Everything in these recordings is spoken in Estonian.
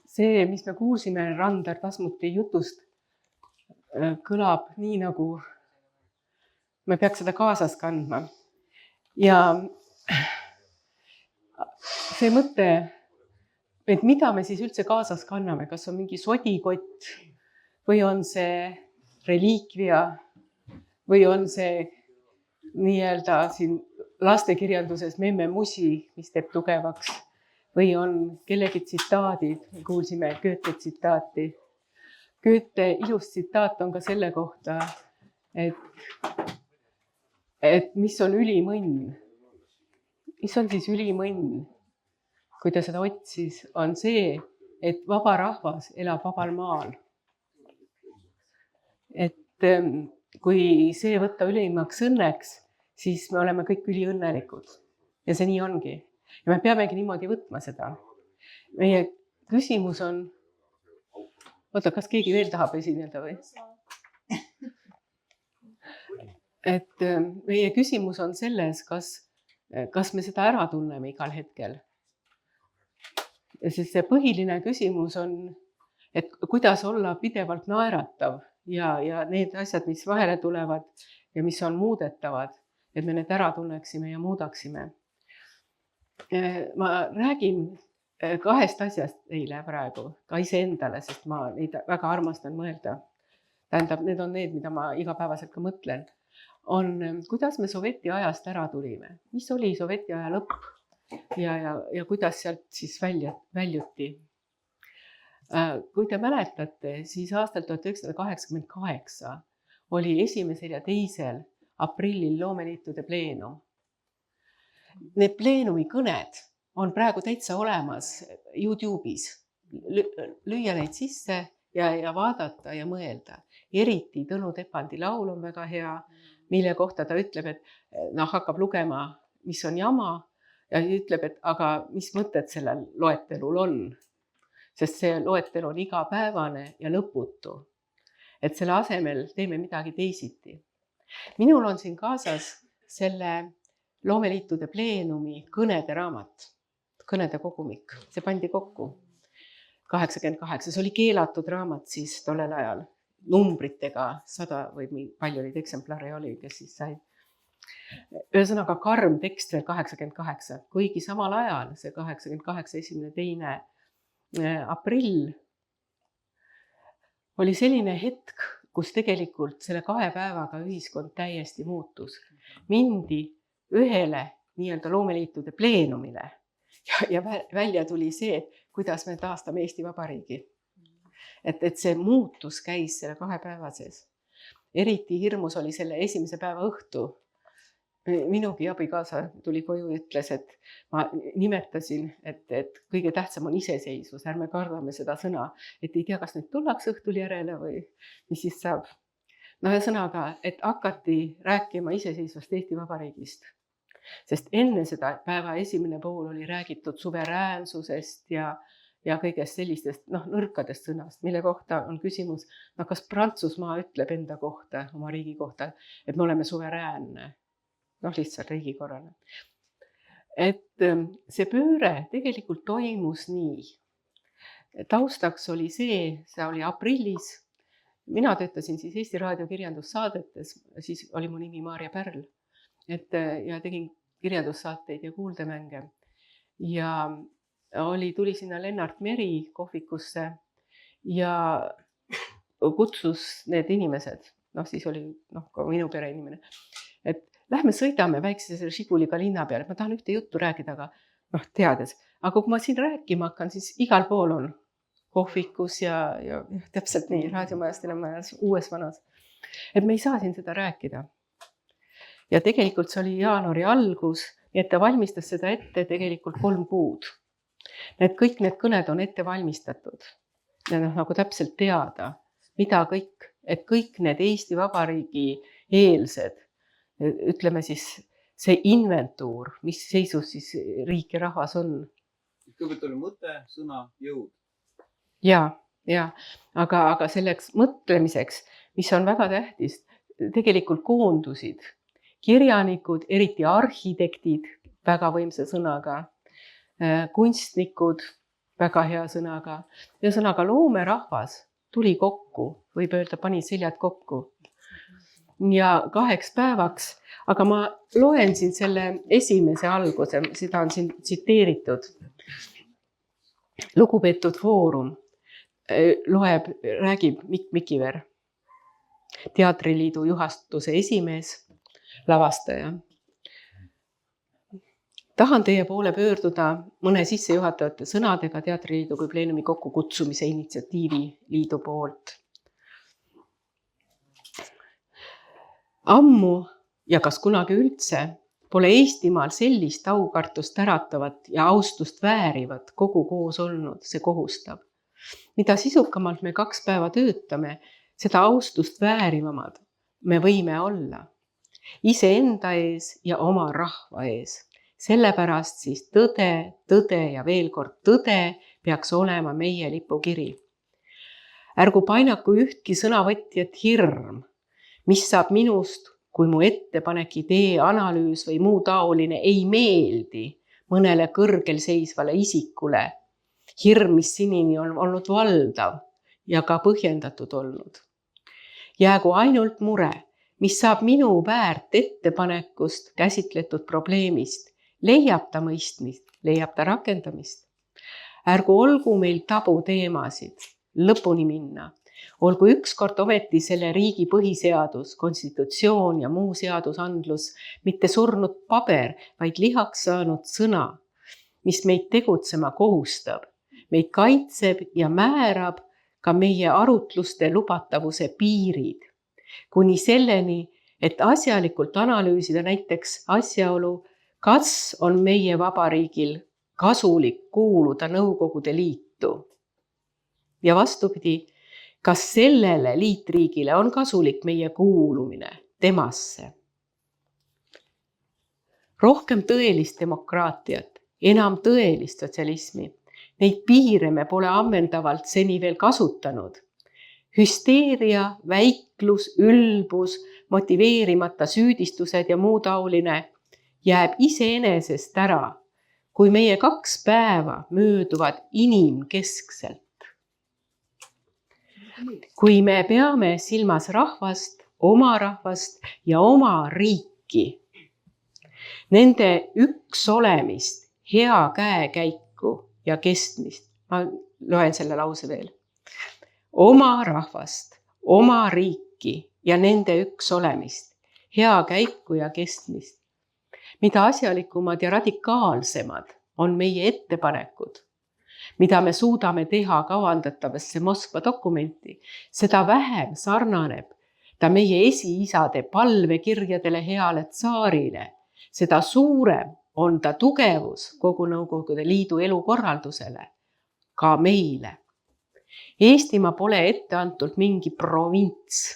See, mis me kuulsime Randar Tasmuti jutust, kõlab nii, nagu me peaks seda kaasas kandma. Ja see mõte, et mida me siis üldse kaasas kanname, kas on mingi sodikott või on see reliikvia või on see nii-öelda siin lastekirjanduses memme musi, mis teeb tugevaks, või on kellegi tsitaadid, kuulsime Goethe tsitaati. Goethe ilus tsitaat on ka selle kohta, et mis on ülimõnn. Mis on siis ülimõnn? Kui ta seda otsis, on see, et vaba rahvas elab vabal maal. Et kui see võtta ülimaks õnneks, siis me oleme kõik üliõnnelikud. Ja see nii ongi. Ja me peamegi niimoodi võtma seda. Meie küsimus on, oota, kas keegi veel tahab esineda või? Et meie küsimus on selles, kas me seda ära tunneme igal hetkel. Sest see põhiline küsimus on, et kuidas olla pidevalt naeratav ja need asjad, mis vahele tulevad ja mis on muudetavad, et me need ära tunneksime ja muudaksime. Ma räägin kahest asjast teile praegu, ka iseendale, sest ma neid väga armastan mõelda. Tähendab, need on need, mida ma igapäevaselt ka mõtlen. On, kuidas me Soveti ajast ära tulime. Mis oli Soveti aja lõpp ja kuidas sealt siis väljuti. Kui te mäletate, siis aastal 1988 oli 1. ja 2. aprillil Loomeliitude pleenum. Need pleenumi kõned on praegu täitsa olemas YouTube'is. Lüüa neid sisse ja vaadata ja mõelda. Eriti Tõnu Tepandi laul on väga hea, mille kohta ta ütleb, et hakkab lugema, mis on jama ja ütleb, et aga mis mõtted sellel loetelul on. Sest see loetelu on igapäevane ja lõputu. Et selle asemel teeme midagi teisiti. Minul on siin kaasas selle Loomeliitude pleenumi kõnede raamat, kõnede kogumik. See pandi kokku 88. See oli keelatud raamat siis tollel ajal. Numbritega 100 või palju neid eksemplare oli, kes siis sai. Ühesõnaga karm tekst veel 88, kuigi samal ajal see 88, 1. 2. aprill oli selline hetk, kus tegelikult selle 2 päevaga ühiskond täiesti muutus. Mindi ühele nii-öelda Loomeliitude pleenumile ja välja tuli see, kuidas me taastame Eesti Vabariigi. Et see muutus käis selle 2 päeva sees. Eriti hirmus oli selle 1. päeva õhtu. Minugi abikaasa tuli koju ja ütles, et ma nimetasin, et kõige tähtsam on iseseisvus, ärme kardame seda sõna, et ei tea, kas nüüd tullakse õhtul järele või mis siis saab. Ühesõnaga, et hakati rääkima iseseisvast Eesti Vabariigist. Sest enne seda päeva esimene pool oli räägitud suveräänsusest ja kõigest sellistest nõrkadest sõnast, mille kohta on küsimus, kas Prantsusmaa ütleb enda kohta, oma riigi kohta, et me oleme suveräänne, lihtsalt riigikorrale. Et see pööre tegelikult toimus nii. Taustaks oli see oli aprillis. Mina töötasin siis Eesti Raadio kirjandussaadetes, siis oli mu nimi Maarja Pärl, ja tegin kirjandussaateid ja kuuldemänge. Ja tuli sinna Lennart Meri kohvikusse ja kutsus need inimesed, siis oli ka minu pereinimene, et lähme sõidame väiksese Žiguliga linna peale, ma tahan ühte juttu rääkida, aga teades. Aga kui ma siin rääkima hakkan, siis igal pool on kohvikus ja täpselt nii, raadiomajas, telemajas, uues vanas. Et me ei saa siin seda rääkida. Ja tegelikult see oli jaanuari algus, nii et ta valmistas seda ette tegelikult 3 kuud. Kõik need kõned on ette valmistatud ja nagu täpselt teada, mida kõik, et kõik need Eesti Vabariigi eelsed, ütleme siis see inventuur, mis seisus siis riik ja rahvas on. Kõigepealt oli mõte, sõna, jõud. Ja, aga selleks mõtlemiseks, mis on väga tähtis, tegelikult koondusid kirjanikud, eriti arhitektid, väga võimsa sõnaga, kunstnikud väga hea sõnaga. Ühesõnaga loomerahvas tuli kokku, võib öelda, pani seljad kokku ja 2 päevaks, aga ma loen siin selle esimese alguse, seda on siin tsiteeritud. Lugupeetud foorum loeb, räägib Mikk Mikiver, Teatriliidu juhatuse esimees, lavastaja. Tahan teie poole pöörduda mõne sissejuhatavate sõnadega Teatriliidu kui pleenumi kokkukutsumise initsiatiivi liidu poolt. Ammu ja kas kunagi üldse pole Eestimaal sellist aukartust äratavat ja austust väärivat kogu koos olnud, see kohustab. Mida sisukamalt me 2 päeva töötame, seda austust väärivamad me võime olla. Iseenda ees ja oma rahva ees. Sellepärast siis tõde ja veel kord tõde peaks olema meie lipukiri. Ärgu painaku ühtki sõnavõtjat hirm, mis saab minust, kui mu ettepanek, idee, analüüs või muu taoline ei meeldi mõnele kõrgel seisvale isikule. Hirm, mis sinini on olnud valdav ja ka põhjendatud olnud. Jäägu ainult mure, mis saab minu väärt ettepanekust käsitletud probleemist. Leiab ta mõistmist, leiab ta rakendamist. Ärgu olgu meil tabuteemasid lõpuni minna. Olgu ükskord ometi selle riigi põhiseadus, konstitutsioon ja muu seadusandlus mitte surnud paber, vaid lihaks saanud sõna, mis meid tegutsema kohustab, meid kaitseb ja määrab ka meie arutluste lubatavuse piirid. Kuni selleni, et asjalikult analüüsida näiteks asjaolu, kas on meie vabariigil kasulik kuuluda Nõukogude Liitu ja vastupidi, kas sellele liitriigile on kasulik meie kuulumine temasse. Rohkem tõelist demokraatiat, enam tõelist sotsialismi. Neid piire me pole ammendavalt seni veel kasutanud. Hüsteeria, väiklus, ülbus, motiveerimata süüdistused ja muu taoline jääb iseenesest ära, kui meie 2 päeva mööduvad inimkeskselt. Kui me peame silmas rahvast ja oma riiki, nende üks olemist, hea käekäiku ja kestmist. Ma loen selle lause veel. Oma rahvast, oma riiki ja nende üks olemist, hea käiku ja kestmist. Mida asjalikumad ja radikaalsemad on meie ettepanekud, mida me suudame teha kavandatavasse Moskva dokumenti, seda vähem sarnaneb ta meie esiisade palvekirjadele heale tsaarile, seda suurem on ta tugevus kogu Nõukogude Liidu elukorraldusele, ka meile. Eestimaa pole etteantult mingi provints.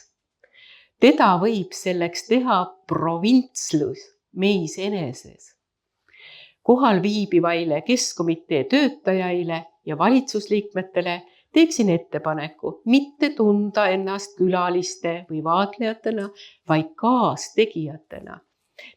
Teda võib selleks teha provintslus meis eneses. Kohal viibivaile Keskkomitee töötajaile ja valitsusliikmetele teeksin ettepaneku mitte tunda ennast külaliste või vaatlejatena, vaid kaastegijatena.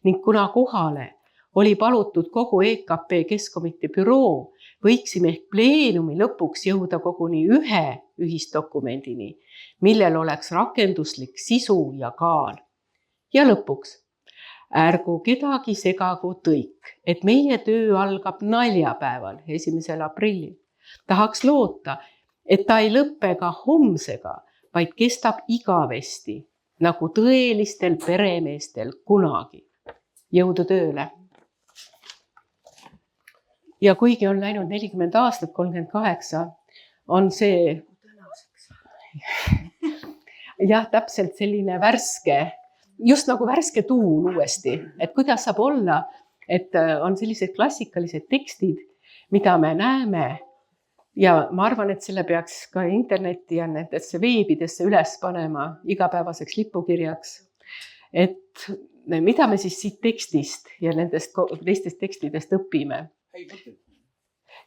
Ning kuna kohale oli palutud kogu EKP Keskkomitee büroo, võiksime ehk pleenumi lõpuks jõuda koguni ühe ühisdokumendini, millel oleks rakenduslik sisu ja kaal. Ja lõpuks, ärgu kedagi segagu tõik, et meie töö algab naljapäeval 1. aprillil. Tahaks loota, et ta ei lõppe ka homsega, vaid kestab igavesti, nagu tõelistel peremeestel kunagi. Jõudu tööle! Ja kuigi on läinud 40 aastat, 38, on see jah, täpselt selline värske, just nagu värske tuul uuesti, et kuidas saab olla, et on sellised klassikalised tekstid, mida me näeme ja ma arvan, et selle peaks ka internetti ja nendesse veebidesse üles panema igapäevaseks lipukirjaks, et mida me siis siit tekstist ja nendest teistest tekstidest õpime.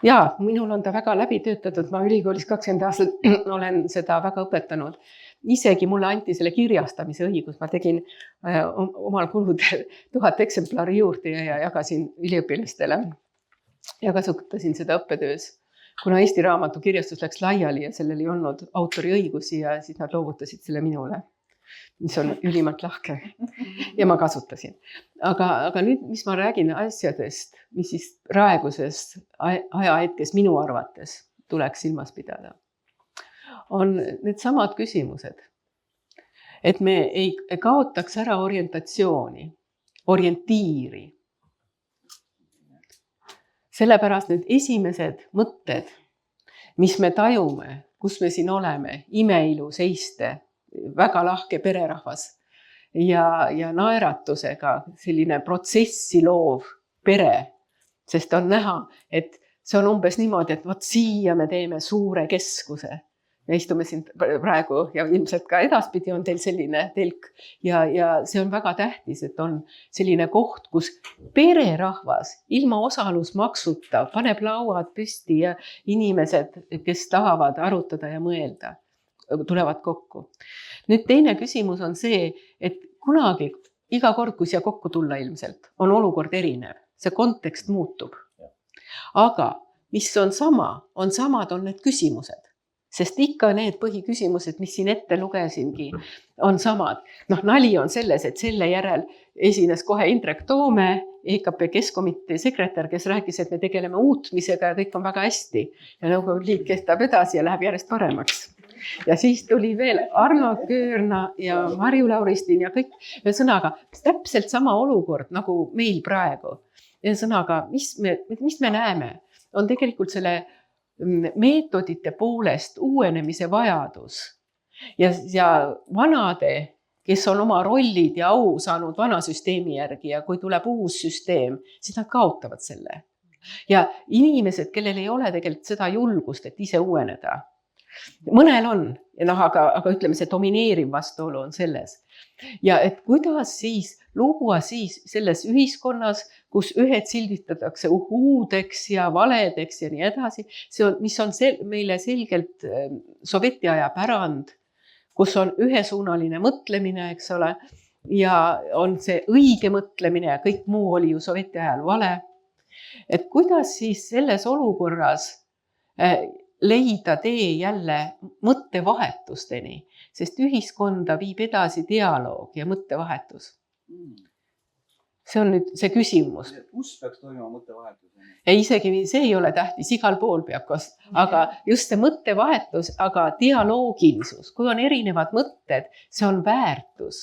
Ja minul on ta väga läbi töötatud, ma ülikoolis 20 aastat olen seda väga õpetanud. Isegi mulle anti selle kirjastamise õigus, ma tegin omal kuludel 1000 eksemplari juurde ja jagasin üliõpilastele ja kasutasin seda õppetöös. kuna Eesti Raamatu kirjastus läks laiali ja sellel ei olnud autoriõigusi ja siis nad loovutasid selle minule, mis on ülimalt lahke ja ma kasutasin. Aga nüüd, mis ma räägin asjadest, mis siis praeguses ajahetkes minu arvates tuleks silmas pidada, on need samad küsimused. Et me ei kaotaks ära orientatsiooni, orientiiri. Sellepärast need esimesed mõtted, mis me tajume, kus me siin oleme, imeilu seiste, väga lahke pererahvas ja naeratusega selline protsessi loov pere, sest on näha, et see on umbes niimoodi, et vot siia me teeme suure keskuse. Me istume siin praegu ja ilmselt ka edaspidi on teil selline telk ja see on väga tähtis, et on selline koht, kus pererahvas ilma osalusmaksuta paneb lauad püsti ja inimesed, kes tahavad arutada ja mõelda, tulevad kokku. Nüüd teine küsimus on see, et kunagi, iga kord, kui siia kokku tulla ilmselt, on olukord erinev, see kontekst muutub. Aga mis on samad on need küsimused. Sest ikka need põhiküsimused, mis siin ette lugesingi, on samad. Nali on selles, et selle järel esines kohe Indrek Toome, EKP Keskkomitee sekretär, kes rääkis, et me tegeleme uutmisega ja kõik on väga hästi. Ja Nõukogude Liit kestab edasi ja läheb järjest paremaks. Ja siis tuli veel Arno Köörna ja Marju Lauristin ja kõik. Sõnaga, täpselt sama olukord nagu meil praegu. Sõnaga, mis me näeme, on tegelikult selle meetodite poolest uuenemise vajadus ja vanade, kes on oma rollid ja au saanud vana süsteemi järgi ja kui tuleb uus süsteem, siis nad kaotavad selle. Ja inimesed, kellel ei ole tegelikult seda julgust, et ise uueneda. Mõnel on, aga ütleme, see domineeriv vastuolu on selles. Ja et kuidas siis luua siis selles ühiskonnas, kus ühed sildistatakse uhuudeks ja valedeks ja nii edasi, mis on meile selgelt sovetiaja pärand, kus on ühesuunaline mõtlemine, eks ole, ja on see õige mõtlemine ja kõik muu oli ju sovetiajal vale. Et kuidas siis selles olukorras leida tee jälle mõttevahetusteni, sest ühiskonda viib edasi dialoog ja mõttevahetus. See on nüüd see küsimus. Kus peaks toimuma mõttevahetus? Ja isegi see ei ole tähtis, igal pool peab kost. Aga just see mõttevahetus, aga dialoogilisus, kui on erinevad mõtted, see on väärtus.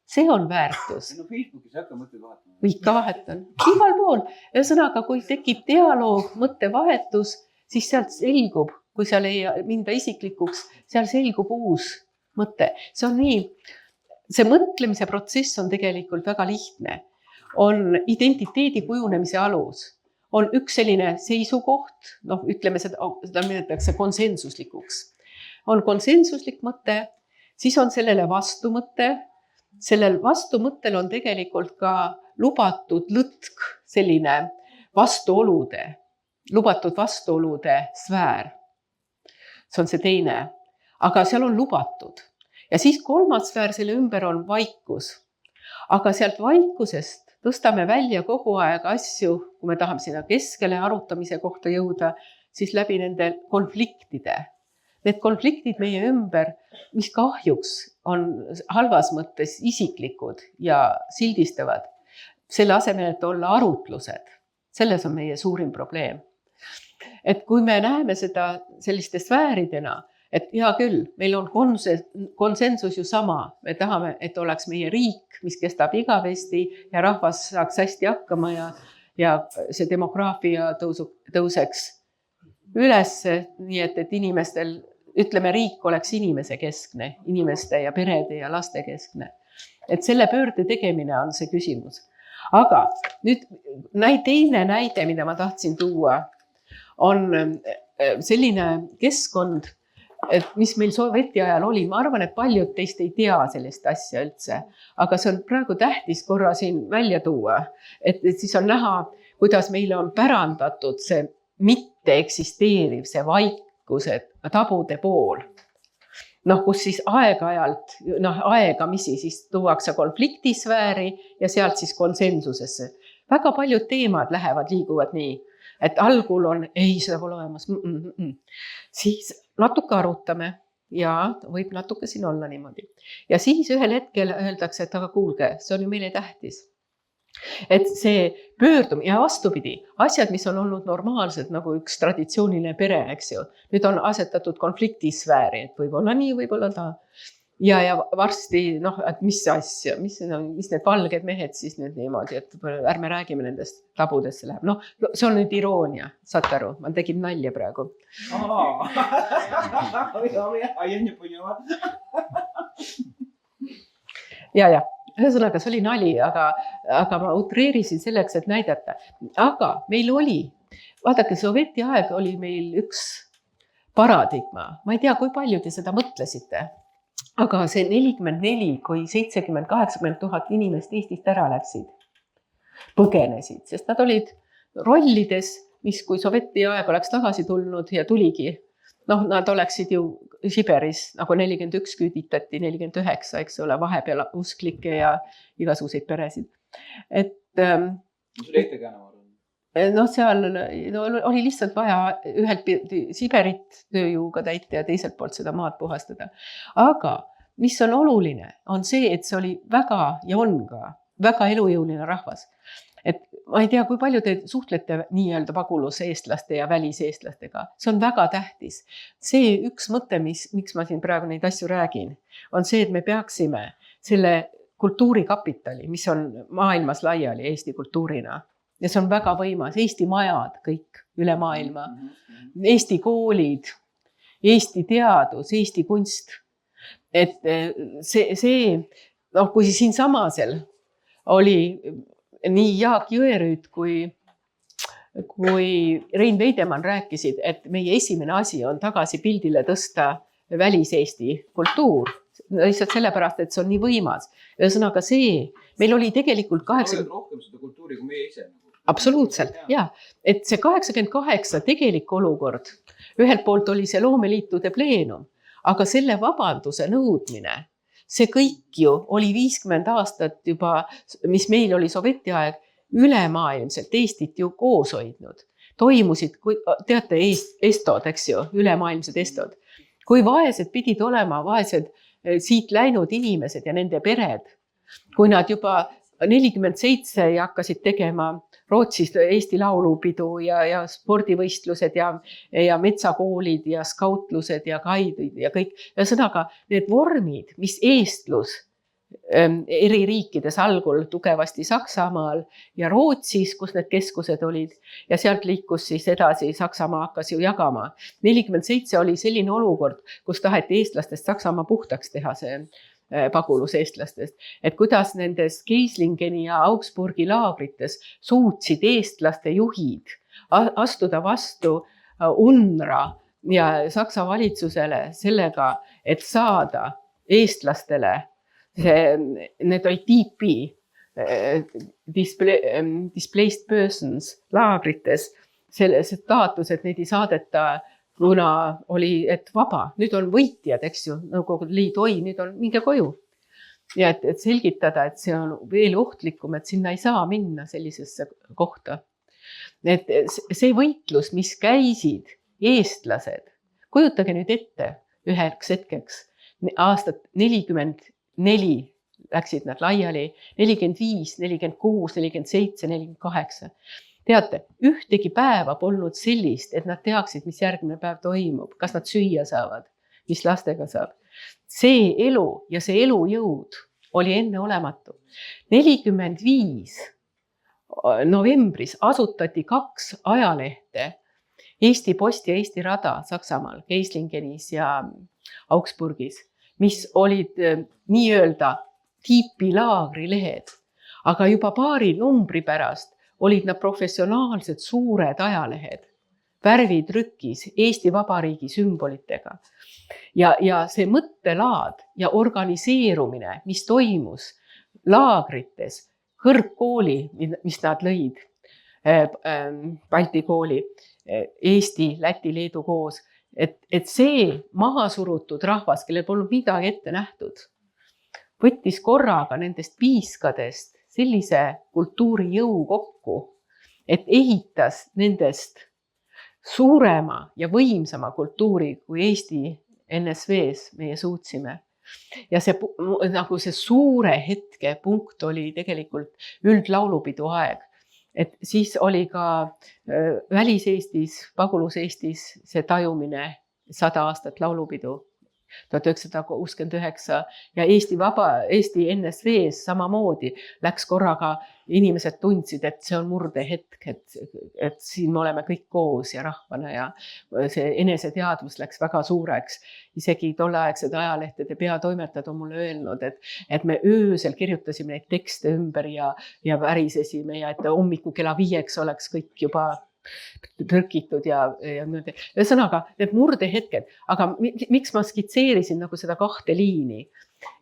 See on väärtus. Facebookis hakka mõtteid vahetama. Ikka vahetan. Igal pool. Ühesõnaga, kui tekib dialoog, mõttevahetus, siis sealt selgub, kui seal ei minda isiklikuks, seal selgub uus mõte. See on nii, see mõtlemise protsess on tegelikult väga lihtne. On identiteedi kujunemise alus. On üks selline seisukoht, ütleme seda nimetatakse konsensuslikuks. On konsensuslik mõte, siis on sellele vastumõte. Sellel vastumõttel on tegelikult ka lubatud lõtk, selline lubatud vastuolude sfäär. See on see teine, aga seal on lubatud. Ja siis kolmas sfäär selle ümber on vaikus. Aga sealt vaikusest tõstame välja kogu aeg asju, kui me tahame sinna keskele arutamise kohta jõuda, siis läbi nende konfliktide. Need konfliktid meie ümber, mis kahjuks on halvas mõttes isiklikud ja sildistavad, selle asemel, et olla arutlused. Selles on meie suurim probleem. Et kui me näeme seda selliste sfääridena, et hea küll, meil on konsensus ju sama. Me tahame, et oleks meie riik, mis kestab igavesti ja rahvas saaks hästi hakkama ja see demograafia tõuseks üles, nii et inimestel, ütleme, riik oleks inimese keskne, inimeste ja perede ja laste keskne. Et selle pöörde tegemine on see küsimus. Aga nüüd teine näide, mida ma tahtsin tuua, on selline keskkond, mis meil sovetiajal oli. Ma arvan, et paljud teist ei tea sellist asja üldse, aga see on praegu tähtis korra siin välja tuua, et siis on näha, kuidas meile on pärandatud see mitte eksisteeriv, see vaikuse tabude pool. Kus siis aeg-ajalt, aegamisi siis tuuakse konfliktisfääri ja sealt siis konsensusesse. Väga paljud teemad liiguvad nii, et algul on, ei, seda pole olemas. Siis natuke arutame ja võib natuke siin olla niimoodi. Ja siis ühel hetkel öeldakse, et aga kuulge, see on ju meile tähtis. Et see pöördumine ja vastupidi, asjad, mis on olnud normaalsed nagu üks traditsiooniline pere, eks ju, nüüd on asetatud konfliktisfääri, et võib-olla nii, võib-olla ta. Ja varsti, noh, et mis asja, mis need valged mehed siis nüüd niimoodi, et ärme räägime nendest tabudest, see läheb. Noh, see on nüüd iroonia, saate aru, ma tegin nalja praegu. Ja, ühesõnaga, see oli nali, aga ma utreerisin selleks, et näidata. Aga meil oli, vaadake, sovjeti aeg oli meil üks paradigma. Ma ei tea, kui palju te seda mõtlesite. Aga see 44, kui 70-80 000 inimest Eestist ära läksid, põgenesid, sest nad olid rollides, mis kui sovjeti aeg oleks tagasi tulnud ja tuligi, noh, nad oleksid ju Siberis, nagu 41 küüditati, 49, eks ole, vahepeal usklikke ja igasuguseid peresid. Et noh, seal oli lihtsalt vaja ühelt Siberit tööjõuga täita ja teiselt poolt seda maad puhastada. Aga mis on oluline, on see, et see oli väga ja on ka väga elujõuline rahvas. Et ma ei tea, kui palju te suhtlete nii-öelda paguluseestlaste ja väliseestlastega. See on väga tähtis. See üks mõte, miks ma siin praegu neid asju räägin, on see, et me peaksime selle kultuurikapitali, mis on maailmas laiali Eesti kultuurina, ja see on väga võimas, Eesti majad kõik üle maailma, Eesti koolid, Eesti teadus, Eesti kunst. Et see noh, kui siin samasel oli nii Jaak Jõerüüt kui Rein Veidemann rääkisid, et meie esimene asi on tagasi pildile tõsta välis-Eesti kultuur. Lihtsalt sellepärast, et see on nii võimas. Ühesõnaga see, meil oli tegelikult 80... rohkem seda kultuuri kui meie ise. Absoluutselt, ja. Et see 88 tegelik olukord, ühelt poolt oli see loomeliitude pleenum, aga selle vabanduse nõudmine, see kõik ju oli 50 aastat juba, mis meil oli sovjeti aeg, ülemaailmselt Eestit ju koos hoidnud. Toimusid, teate, estod, eks ju, ülemaailmsed estod. Kui vaesed pidid olema, vaesed siit läinud inimesed ja nende pered, kui nad juba 47 hakkasid tegema Rootsist Eesti laulupidu ja spordivõistlused ja metsakoolid ja skautlused ja kaidid ja kõik. Ühesõnaga, need vormid, mis eestlus eri riikides algul tugevasti Saksamaal ja Rootsis, kus need keskused olid ja sealt liikus siis edasi, Saksamaa hakkas ju jagama. 47 oli selline olukord, kus taheti eestlastest Saksamaa puhtaks teha see paguluseestlastest, et kuidas nendes Keislingeni ja Augsburgi laagrites suutsid eestlaste juhid astuda vastu UNRWA ja Saksa valitsusele sellega, et saada eestlastele, need olid DP, Displaced Persons laagrites, selle staatus, et neid ei saadeta, kuna oli, et vaba, nüüd on võitjad, eks ju, Nõukogude Liit, oi, nüüd on minge koju. Ja et selgitada, et see on veel ohtlikum, et sinna ei saa minna sellisesse kohta. Et see võitlus, mis käisid eestlased, kujutage nüüd ette üheks hetkeks, aastat 44 läksid nad laiali, 45, 46, 47, 48. Teate, ühtegi päeva polnud sellist, et nad teaksid, mis järgmine päev toimub, kas nad süüa saavad, mis lastega saab. See elu ja see elujõud oli enneolematu. 45 novembris asutati 2 ajalehte, Eesti Post ja Eesti Rada Saksamaal, Keislingenis ja Augsburgis, mis olid nii-öelda tiipilaagri lehed, aga juba paari numbri pärast olid nad professionaalsed suured ajalehed, värvitrükis Eesti Vabariigi sümbolitega. Ja see mõttelaad ja organiseerumine, mis toimus laagrites, kõrgkooli, mis nad lõid, Balti kooli, Eesti, Läti, Leedu koos, et see maha surutud rahvas, kellel polnud midagi ette nähtud, võttis korraga nendest piiskadest sellise kultuuri jõu kokku, et ehitas nendest suurema ja võimsama kultuuri, kui Eesti NSV-s meie suutsime. Ja nagu see suure hetke punkt oli tegelikult üldlaulupidu aeg. Et siis oli ka välis-Eestis, pagulus-Eestis see tajumine 100 aastat laulupidu, 1969 ja Eesti NSV-s samamoodi läks korraga, inimesed tundsid, et see on murdehetk, et siin me oleme kõik koos ja rahvana ja see eneseteadvus läks väga suureks. Isegi tolleaegsed ajalehtede peatoimetajad on mulle öelnud, et me öösel kirjutasime neid tekste ümber ja värisesime ja et hommiku kella 5 oleks kõik juba tõrkitud ja ühesõnaga need murdehetked, aga miks ma skitseerisin nagu seda 2 liini,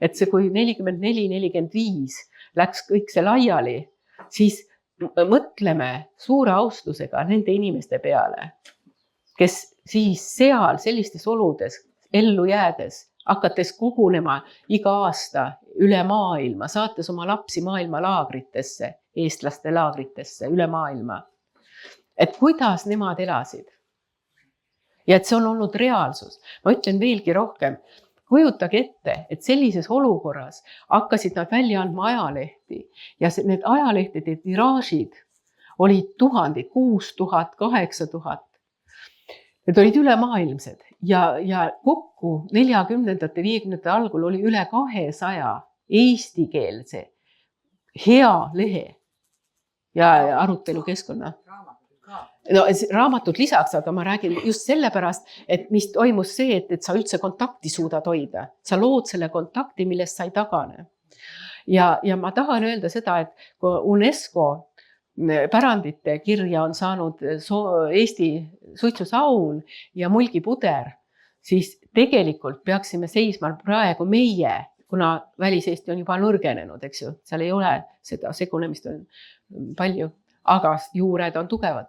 et see kui 44-45 läks kõik see laiali, siis mõtleme suure austusega nende inimeste peale, kes siis seal sellistes oludes ellu jäädes, hakates kogunema iga aasta üle maailma, saates oma lapsi maailma laagritesse, eestlaste laagritesse üle maailma. Et kuidas nemad elasid. Ja et see on olnud reaalsus. Ma ütlen veelgi rohkem, kujutage ette, et sellises olukorras hakkasid nad välja andma ajalehti ja need ajalehtede tiraažid olid tuhandid, 6000, 8000. Need olid ülemaailmsed ja kokku 40-50 algul oli üle 200 eestikeelse hea lehe ja arutelukeskkonna. No, raamatud lisaks, aga ma räägin just sellepärast, et mis toimus see, et sa üldse kontakti suudad hoida. Sa lood selle kontakti, millest sa ei tagane. Ja ma tahan öelda seda, et kui UNESCO pärandite kirja on saanud Eesti suitsusaun ja mulgipuder, siis tegelikult peaksime seisma praegu meie, kuna välis-Eesti on juba nõrgenenud, eks ju, seal ei ole seda segunemist on palju, aga juured on tugevad.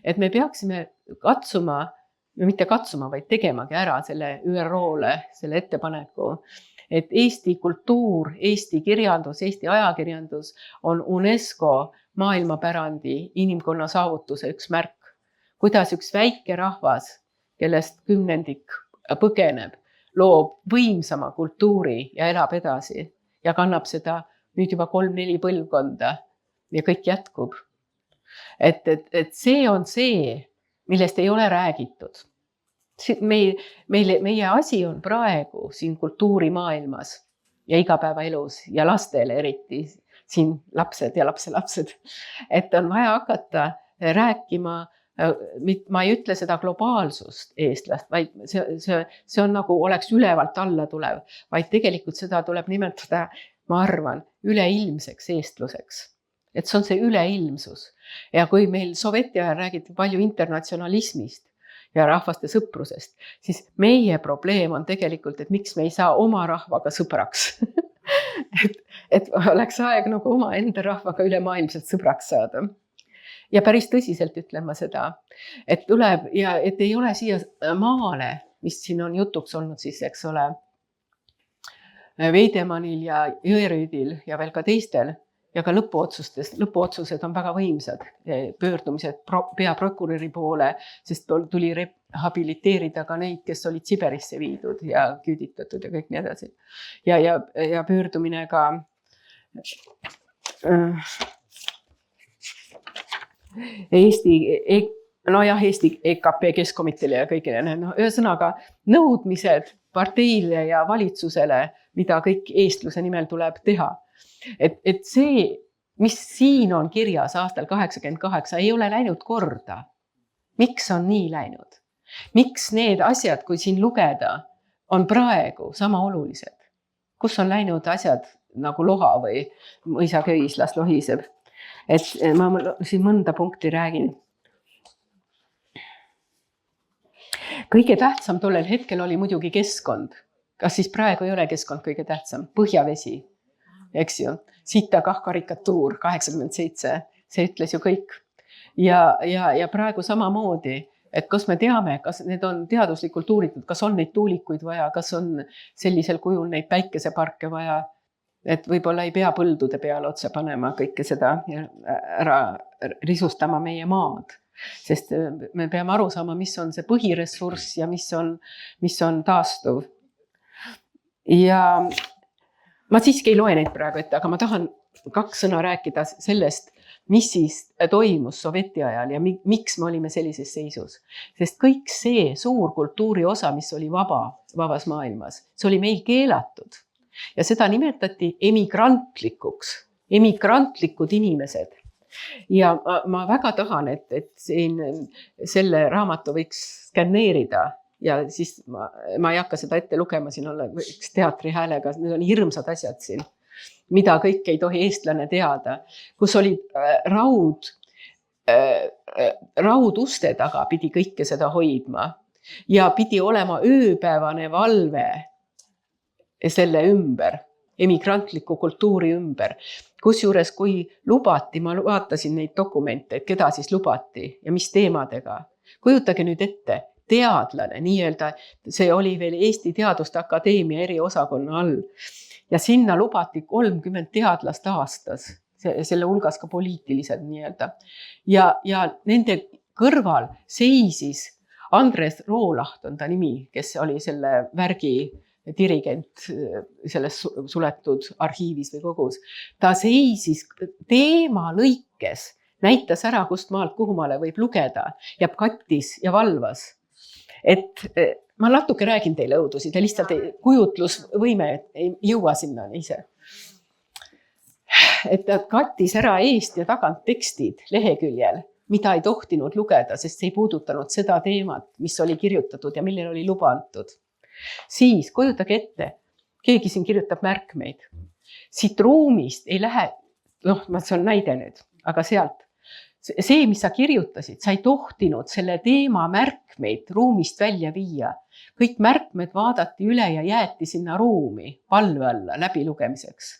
Et me peaksime mitte katsuma, vaid tegemagi ära selle ÜRO-le, selle ettepaneku, et Eesti kultuur, Eesti kirjandus, Eesti ajakirjandus on UNESCO maailmapärandi inimkonna saavutuse üks märk. Kuidas üks väike rahvas, kellest 10 põgeneb, loob võimsama kultuuri ja elab edasi ja kannab seda nüüd juba 3-4 põlvkonda ja kõik jätkub. Et see on see, millest ei ole räägitud. Meie asi on praegu siin kultuurimaailmas ja igapäevaelus ja lastele eriti, siin lapsed ja lapselapsed, et on vaja hakata rääkima, ma ei ütle seda globaalsust eestlast, vaid see on nagu oleks ülevalt alla tulev, vaid tegelikult seda tuleb nimetada, ma arvan, üleilmseks eestluseks. Et see on see üleilmsus. Ja kui meil soveti ajal räägiti palju internatsionalismist ja rahvaste sõprusest, siis meie probleem on tegelikult, et miks me ei saa oma rahvaga sõbraks. et oleks aeg nagu oma enda rahvaga ülemaailmselt sõbraks saada. Ja päris tõsiselt ütlen ma seda, et tuleb ja et ei ole siia maale, mis siin on jutuks olnud siis, eks ole, Veidemannil ja Jõerüüdil ja veel ka teistel, ja ka lõpuotsused on väga võimsad, pöördumised peaprokuröri poole, sest tuli rehabiliteerida ka neid, kes olid Siberisse viidud ja küüditatud ja kõik nii edasi. Ja pöördumine ka Eesti EKP keskkomiteele ja kõigile. Ühesõnaga nõudmised parteile ja valitsusele, mida kõik eestluse nimel tuleb teha. Et see, mis siin on kirjas aastal 88, ei ole läinud korda. Miks on nii läinud? Miks need asjad, kui siin lugeda, on praegu sama olulised? Kus on läinud asjad nagu loha või mõisaköis las lohiseb? Et ma siin mõnda punkti räägin. Kõige tähtsam tollel hetkel oli muidugi keskkond. Kas siis praegu ei ole keskkond kõige tähtsam? Põhjavesi. Eks ju, Sita-Kah karikatuur 87, see ütles ju kõik. Ja praegu samamoodi, et kas me teame, kas need on teaduslikult uuritud, kas on neid tuulikuid vaja, kas on sellisel kujul neid päikeseparke vaja. et võib-olla ei pea põldude peale otsa panema kõike seda ja ära risustama meie maad, sest me peame aru saama, mis on see põhiressurss ja mis on taastuv. Ja ma siiski ei loe neid praegu ette, aga ma tahan 2 sõna rääkida sellest, mis siis toimus sovjeti ajal ja miks me olime sellises seisus. Sest kõik see suur kultuuri osa, mis oli vabas maailmas, see oli meil keelatud. Ja seda nimetati emigrantlikud inimesed. Ja ma väga tahan, et siin selle raamatu võiks skänneerida. Ja siis ma ei hakka seda ette lugema, siin olla üks teatri häälega, need on hirmsad asjad siin, mida kõik ei tohi eestlane teada, kus oli rauduste taga pidi kõike seda hoidma ja pidi olema ööpäevane valve selle ümber, emigrantliku kultuuri ümber. Kusjuures, kui lubati, ma vaatasin neid dokumente, et keda siis lubati ja mis teemadega. Kujutage nüüd ette, teadlane, nii-öelda, see oli veel Eesti Teaduste Akadeemia eriosakonna all. Ja sinna lubati 30 teadlast aastas, selle hulgas ka poliitilised nii-öelda. Ja nende kõrval seisis Andres Roolaht on ta nimi, kes oli selle värgi dirigent selles suletud arhiivis või kogus. Ta seisis teema lõikes, näitas ära, kust maalt kuhu maale võib lugeda ja kattis ja valvas. Et ma natuke räägin teile õudusi, te lihtsalt kujutlusvõime ei jõua sinna ise. Et ta kattis ära eest ja tagant tekstid leheküljel, mida ei tohtinud lugeda, sest see ei puudutanud seda teemat, mis oli kirjutatud ja millel oli luba antud. Siis kujutage ette, keegi siin kirjutab märkmeid. Siit ruumist ei lähe, see on näide nüüd, aga sealt. See, mis sa kirjutasid, sa ei tohtinud selle teema märkmeid ruumist välja viia. Kõik märkmed vaadati üle ja jäeti sinna ruumi valve alla läbilugemiseks.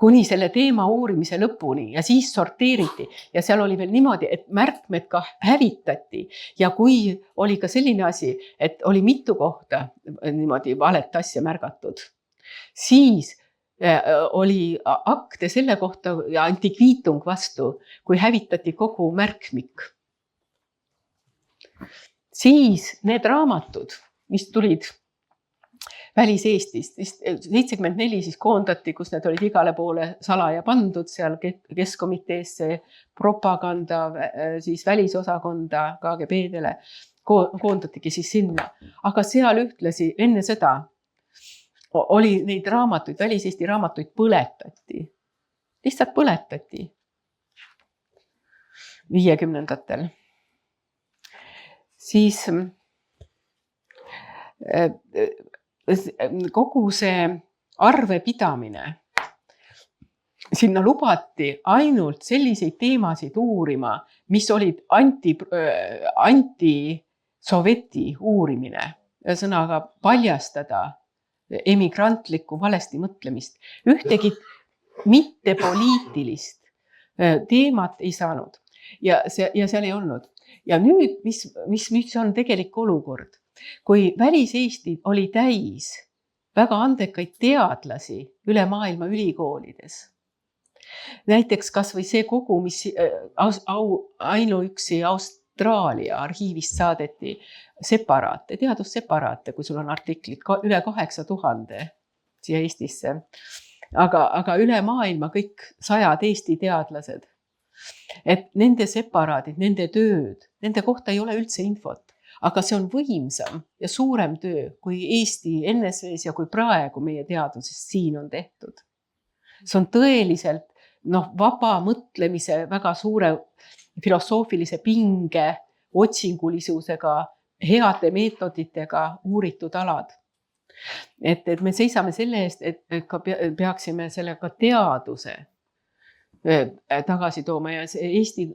Kuni selle teema uurimise lõpuni ja siis sorteeriti ja seal oli veel niimoodi, et märkmed ka hävitati ja kui oli ka selline asi, et oli mitu kohta niimoodi valet asja märgatud, siis oli akte selle kohta ja antikviitung vastu, kui hävitati kogu märkmik. Siis need raamatud, mis tulid välis-Eestist, 74 siis koondati, kus need olid igale poole salaja pandud, seal keskkomiteesse, propaganda, siis välisosakonda, KGB-dele, koondatigi siis sinna. Aga seal ühtlasi enne seda oli neid raamatuid, välis-Eesti raamatuid põletati. Lihtsalt põletati 50-ndatel. Siis kogu see arvepidamine, sinna lubati ainult selliseid teemasid uurima, mis olid anti-soveti uurimine, ühesõnaga paljastada emigrantlikku valesti mõtlemist. Ühtegi mitte poliitilist teemat ei saanud ja seal ei olnud. Ja nüüd, mis on tegelik olukord? Kui välis-Eesti oli täis väga andekaid teadlasi üle maailma ülikoolides. Näiteks kas või see kogu, mis ainuüksi Austraalia arhiivist saadeti separaate, teadusseparaate, kui sul on artiklid, üle 8000 siia Eestisse. Aga üle maailma kõik 100 Eesti teadlased. Et nende separaadid, nende tööd, nende kohta ei ole üldse infot. Aga see on võimsam ja suurem töö, kui Eesti NSV-s ja kui praegu meie teadusest siin on tehtud. See on tõeliselt vaba mõtlemise, väga suure filosoofilise pinge, otsingulisusega, heade meetoditega uuritud alad. Et me seisame selle eest, et peaksime sellega teaduse tagasi tooma ja Eesti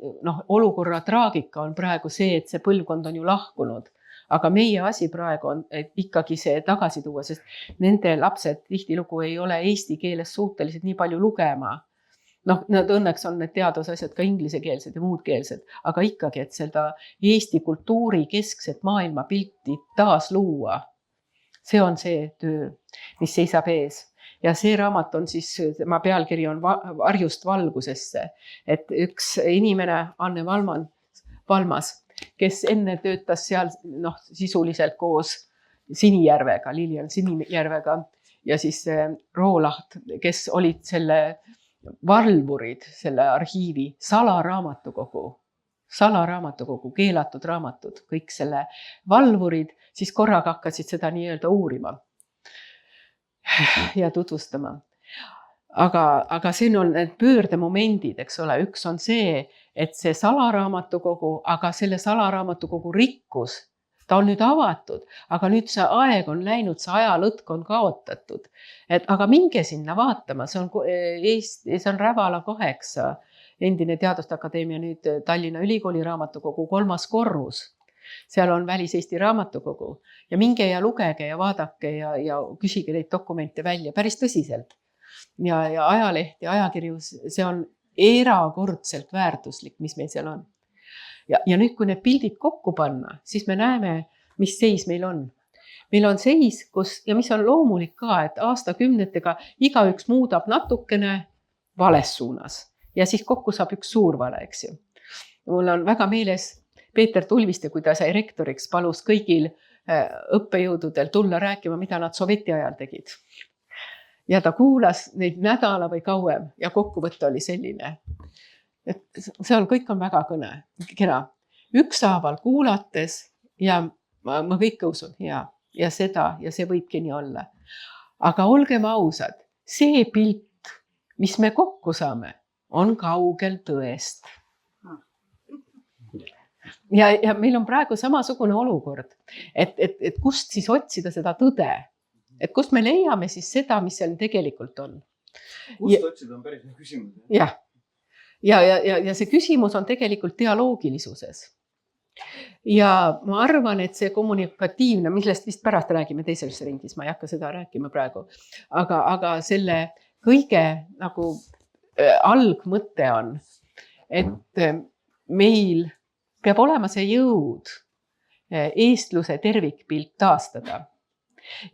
olukorra traagika on praegu see, et see põlvkond on ju lahkunud. Aga meie asi praegu on ikkagi see tagasi tuua, sest nende lapsed tihtilugu ei ole eesti keeles suutelised nii palju lugema. Nad õnneks on need teadusasjad ka inglisekeelsed ja muudkeelsed, aga ikkagi, et seda Eesti kultuuri keskset maailmapilti taas luua. see on see töö, mis seisab ees. Ja see raamat on siis, tema pealkiri on Varjust valgusesse, et üks inimene, Anne Valmas, kes enne töötas seal sisuliselt koos Sinijärvega, Lilian Sinijärvega ja siis Roolaht, kes olid selle valvurid, selle arhiivi salaraamatukogu, keelatud raamatud, kõik selle valvurid, siis korraga hakkasid seda nii-öelda uurima ja tutvustama. Aga siin on need pöördemomendid, eks ole, üks on see, et see salaraamatukogu, aga selle salaraamatukogu rikkus, ta on nüüd avatud, aga nüüd see aeg on läinud, see ajalõtk on kaotatud. Aga minge sinna vaatama, see on Rävala 8, endine Teaduste Akadeemia, nüüd Tallinna Ülikooli raamatukogu 3. korrus. Seal on Välis-Eesti raamatukogu ja minge ja lugege ja vaadake ja küsige neid dokumente välja päris tõsiselt. Ja ajaleht ja ajakirjus, see on erakordselt väärtuslik, mis meil seal on. Ja nüüd, kui need pildid kokku panna, siis me näeme, mis seis meil on. Meil on seis, ja mis on loomulik ka, et aastakümnetega igaüks muudab natukene vales suunas ja siis kokku saab üks suur vale, eks ju. Mul on väga meeles Peeter Tulviste, kui ta sai rektoriks, palus kõigil õppejõududel tulla rääkima, mida nad soveti ajal tegid. Ja ta kuulas neid nädala või kauem ja kokkuvõte oli selline. Et kõik on väga kena. Ükshaaval kuulates ja ma kõike usun ja see võibki nii olla. Aga olgem ausad, see pilt, mis me kokku saame, on kaugel tõest. Ja meil on praegu samasugune olukord, et kust siis otsida seda tõde, et kust me leiame siis seda, mis seal tegelikult on. Kust otsida on päris küsimus. Ja see küsimus on tegelikult dialoogilisuses. Ja ma arvan, et see kommunikatiivne, millest vist pärast räägime teises ringis, ma ei hakka seda rääkima praegu, aga selle kõige nagu algmõte on, et meil peab olema see jõud eestluse tervikpilt taastada.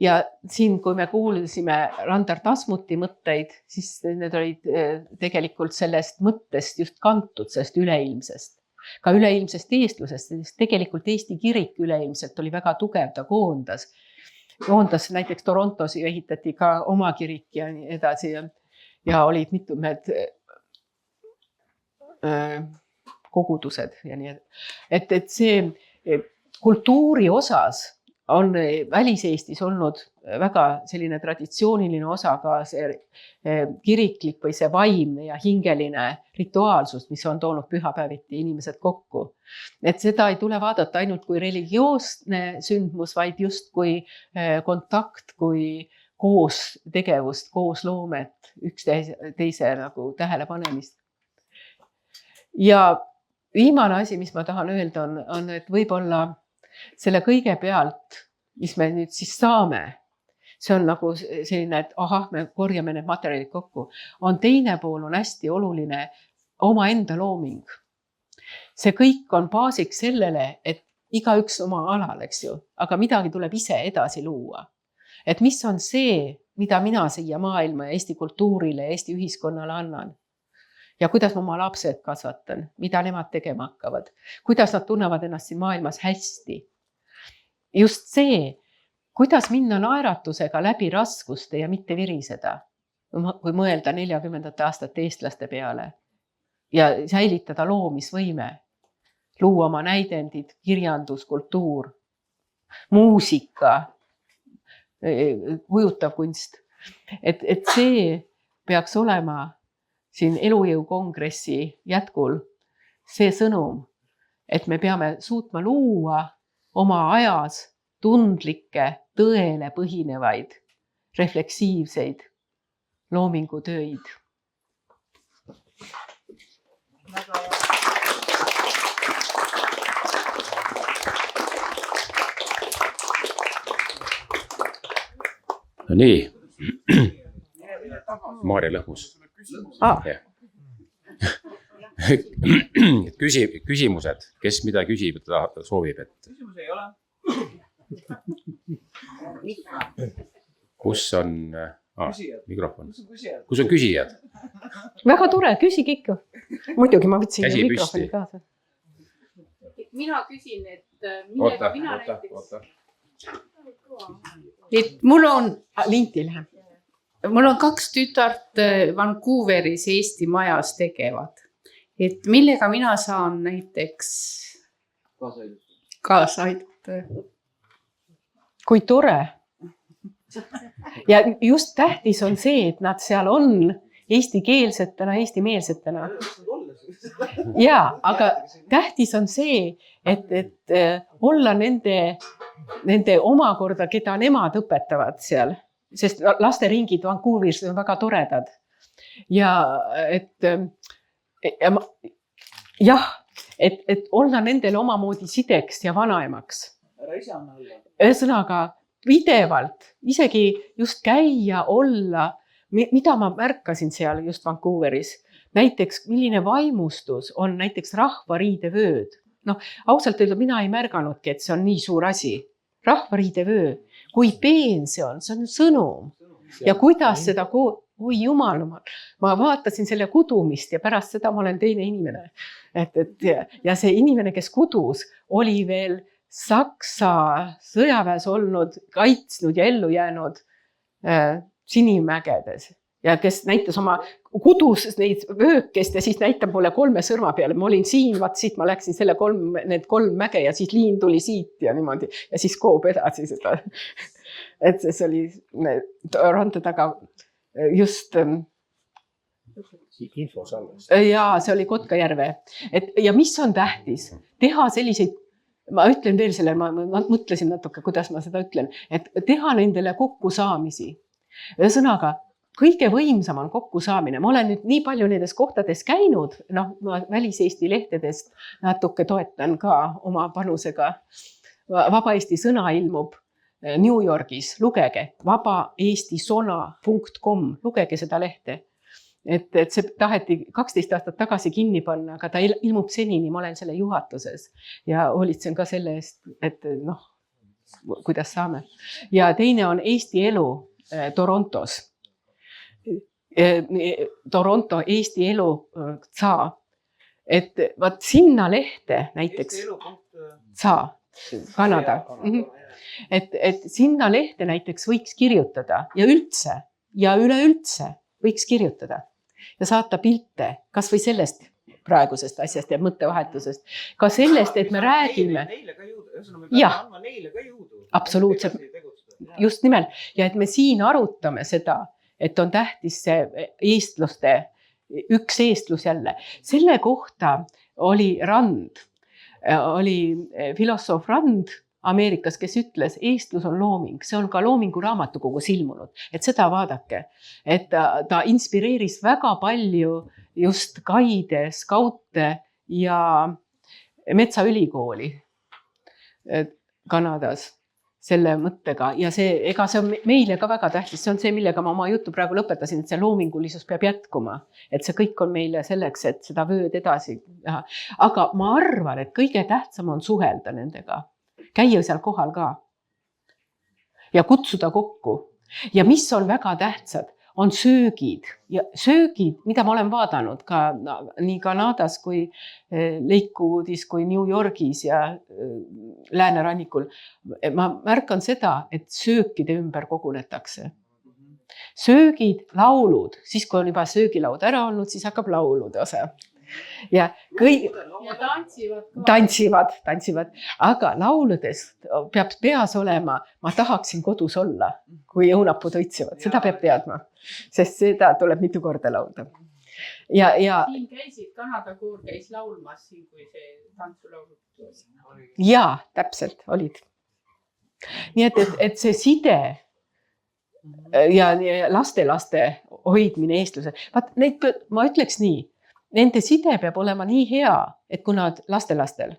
Ja siin, kui me kuulisime Randar Tasmuti mõtteid, siis need olid tegelikult sellest mõttest just kantud, sellest üleilmsest. Ka üleilmsest eestlusest, sest tegelikult Eesti kirik üleilmselt oli väga tugev, ta koondas. Näiteks Torontos ehitati ka oma kirik ja nii edasi ja olid mitmed kogudused ja nii edasi. Et see kultuuri osas on Välis-Eestis olnud väga selline traditsiooniline osa ka see kiriklik või see vaimne ja hingeline rituaalsus, mis on toonud pühapäeviti inimesed kokku. Et seda ei tule vaadata ainult kui religioosne sündmus, vaid just kui kontakt, kui koos tegevust, koos loomet, üksteise nagu tähelepanemist. Ja viimane asi, mis ma tahan öelda, on, et võib-olla selle kõige pealt, mis me nüüd siis saame, see on nagu selline, et me korjame need materjalid kokku, on teine pool on hästi oluline omaenda looming. See kõik on baasiks sellele, et igaüks oma alal, eks ju, aga midagi tuleb ise edasi luua. Et mis on see, mida mina siia maailma ja Eesti kultuurile ja Eesti ühiskonnale annan. Ja kuidas ma oma lapsed kasvatan, mida nemad tegema hakkavad, kuidas nad tunnevad ennast siin maailmas hästi. Just see, kuidas minna naeratusega läbi raskuste ja mitte viriseda, kui mõelda 40. aastate eestlaste peale ja säilitada loomisvõime, luua oma näidendid, kirjandus, kultuur, muusika, kujutav kunst. Et see peaks olema siin Elujõu kongressi jätkul see sõnum, et me peame suutma luua oma ajas tundlikke, tõele põhinevaid, refleksiivseid loomingutöid. No nii, Maarja Lõhmus. Küsimused, kes mida küsib, soovib, et... Küsimus ei ole. kus on Küsijad. mikrofon? Kus on küsijad? Kus on küsijad? Väga tore, küsige ikka. Muidugi ma võtsin Käsi mikrofoni püsti. kaasa. Mina küsin, et millega Oota, mina oota, näiteks, oota. et mul on Linti ei lähe. Mul on 2 tütart Vancouveris Eesti majas tegevad. Et millega mina saan näiteks kaasa aidata? Kui tore. Ja just tähtis on see, et nad seal on eestikeelsetena, eestimeelsetena. Ja, aga tähtis on see, et olla nende omakorda, keda nemad õpetavad seal. Sest lasteringid Vancouveris on väga toredad. Ja et olla nendele omamoodi sideks ja vanaemaks. Ära ise anna alla. Ühesõnaga pidevalt, isegi just käia, olla, mida ma märkasin seal just Vancouveris. Näiteks, milline vaimustus on näiteks rahvariidevööd. Noh, ausalt öelda, mina ei märganudki, et see on nii suur asi. Rahvariidevöö, kui peen see on sõnum. Ja kuidas seda, oi jumal, ma vaatasin selle kudumist ja pärast seda ma olen teine inimene. Ja see inimene, kes kudus, oli veel Saksa sõjaväes olnud, kaitsnud ja ellu jäänud Sinimägedes. Ja kes näitas oma kudus neid vöökest ja siis näitab mulle 3 sõrma peale. Ma olin siin, vaat siit ma läksin need 3 mäge ja siis liin tuli siit ja niimoodi. Ja siis koob edasi seda. Et see oli randa taga just... Ja see oli Kotkajärve. Ja mis on tähtis? Teha selliseid, ma ütlen veel selle, ma mõtlesin natuke, kuidas ma seda ütlen, et teha nendele kokkusaamisi. Ühesõnaga, kõige võimsam on kokkusaamine. Ma olen nüüd nii palju nendes kohtades käinud, ma Välis-Eesti lehtedest natuke toetan ka oma panusega. Vaba Eesti sõna ilmub New Yorgis, lugege, vabaeestisona.com, lugege seda lehte. Et see taheti 12 aastat tagasi kinni panna, aga ta ilmub senini, ma olen selle juhatuses ja hoolitsen ka selle eest, et kuidas saame. Ja teine on Eesti elu Torontos. Toronto Eesti elu saa. Et vaat sinna lehte näiteks saa, Kanada. Et sinna lehte näiteks võiks kirjutada ja üleüldse võiks kirjutada ja saata pilte, kas või sellest praegusest asjast ja mõttevahetusest. Ka sellest, et me räägime. Neile ka jõudu. Me peame andma neile ka jõudu. Absoluutselt. Just nimelt. Ja et me siin arutame seda, et on tähtis see eestluste, üks eestlus jälle. Selle kohta oli Rand, oli filosoof Rand Ameerikas, kes ütles, eestlus on looming. See on ka loomingu raamatukogus ilmunud. Et seda vaadake. Et ta inspireeris väga palju just Kaide, Skaute ja Metsaülikooli Kanadas selle mõttega. Ja see on meile ka väga tähtis. See on see, millega ma oma juttu praegu lõpetasin, et see loomingulisus peab jätkuma. Et see kõik on meile selleks, et seda vööd edasi. Aga ma arvan, et kõige tähtsam on suhelda nendega. Käia seal kohal ka ja kutsuda kokku. Ja mis on väga tähtsad, on söögid. Ja söögid, mida ma olen vaadanud ka nii Kanadas kui Lakewoodis kui New Yorgis ja Läänerannikul. Ma märkan seda, et söökide ümber kogunetakse. Söögid, laulud, siis kui on juba söögilaud ära olnud, siis hakkab laulude osa. Ja tantsivad, aga lauludest peab peas olema, ma tahaksin kodus olla, kui õunapud õitsivad, seda peab teadma, sest seda tuleb mitu korda laulda. Ja siin käisid, Kanada koor käis laulmas siin, kui see tantsulaulud. Ja, täpselt olid. Nii et see side ja lastelaste hoidmine eestluse, ma ütleks nii, nende side peab olema nii hea, et kui nad lastelastel,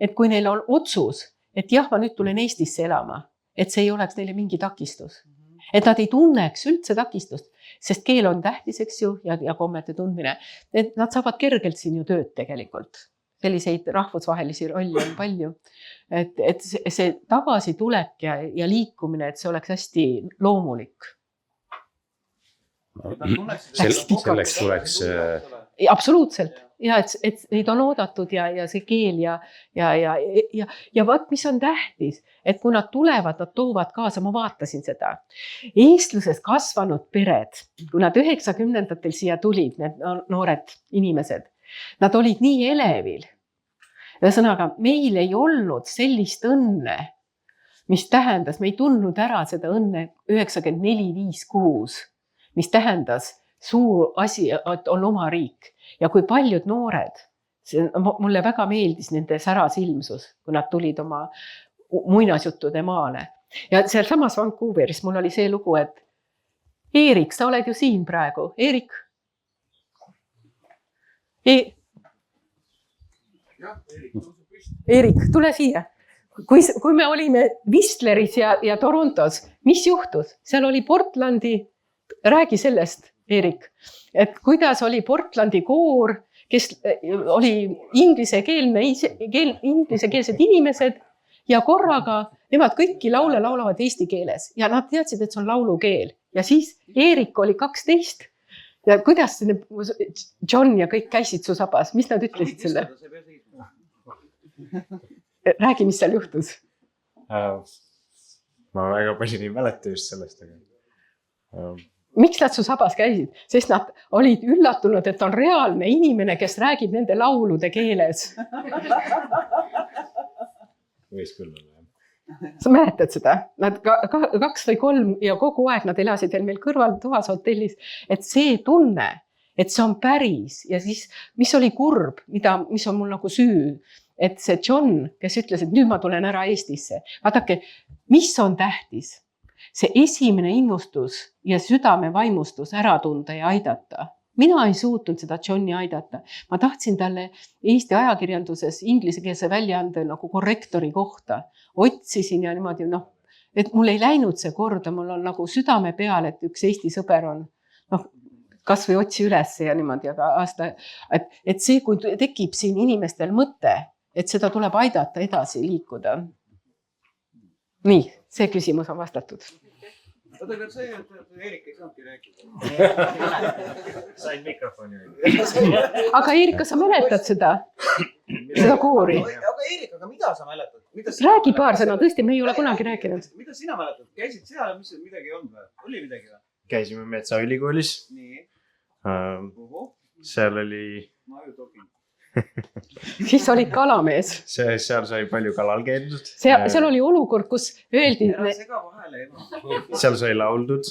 et kui neil on otsus, et jah, ma nüüd tulen Eestisse elama, et see ei oleks neile mingi takistus. Et nad ei tunneks üldse takistust, sest keel on tähtis, eks ju, ja kommete tundmine. Et nad saavad kergelt siin ju tööd tegelikult. selliseid rahvusvahelisi rolle on palju. Et see tagasitulek ja liikumine, et see oleks hästi loomulik. Selleks tuleks Absoluutselt. Ja, et neid on oodatud ja see keel ja vaat, mis on tähtis, et kui nad tulevad, nad toovad kaasa, ma vaatasin seda. Eestluses kasvanud pered, kui nad 90ndatel siia tulid, need noored inimesed, nad olid nii elevil. Ühesõnaga, meil ei olnud sellist õnne, mis tähendas, me ei tundnud ära seda õnne 94-5-6, mis tähendas suur asi, et on oma riik. Ja kui paljud noored, mulle väga meeldis nende särasilmsus, kui nad tulid oma muinasjuttude maale. Ja seal samas Vancouveris mul oli see lugu, et Eerik, sa oled ju siin praegu. Eerik? Eerik, tule siia. Kui me olime Whistleris ja Torontos, mis juhtus? Seal oli Portlandi, räägi sellest, Eerik, et kuidas oli Portlandi koor, kes oli inglisekeelsed inimesed ja korraga nemad kõiki laule laulavad eesti keeles ja nad teadsid, et see on laulukeel. Ja siis Eerik oli 12 ja kuidas John ja kõik käisid su sabas, mis nad ütlesid selle? Räägi, mis seal juhtus? Ma väga palju ei mäleta just sellest. Miks nad su sabas käisid? Sest nad olid üllatunud, et on reaalne inimene, kes räägib nende laulude keeles. Võis küll olla. Sa mäletad seda? Nad 2 või 3 ja kogu aeg nad elasid veel meil kõrval toas hotellis, et see tunne, et see on päris ja siis, mis oli kurb, mis on mul nagu süü, et see John, kes ütles, et nüüd ma tulen ära Eestisse. Vaadake, mis on tähtis? See esimene innustus ja südame vaimustus ära tunda ja aidata. Mina ei suutnud seda Johni aidata. Ma tahtsin talle Eesti ajakirjanduses inglisekeelse väljaande nagu korrektori kohta. Otsisin ja niimoodi, et mul ei läinud see korda, mul on nagu südame peal, et üks Eesti sõber on, kas või otsi üles ja niimoodi, aga et see, kui tekib siin inimestel mõte, et seda tuleb aidata edasi liikuda. Nii, see küsimus on vastatud. Oota, aga see, et Eerik ei saanudki rääkida. Sain mikrofoni. Aga Eerik, kas sa mäletad seda koori? Aga Eerik, aga mida sa mäletad? Räägi paar sõna, tõesti, me ei ole kunagi rääkinud. Mida sina mäletad? Käisid seal ja midagi ei olnud või? Oli midagi või? Käisime Metsaülikoolis. Nii. Seal oli... Ma ju tokin. Siis olid kalamees. Seal sai palju kalal käidud. Seal oli olukord, kus öeldi... Ära sega vahele, ema. Seal sai lauldud.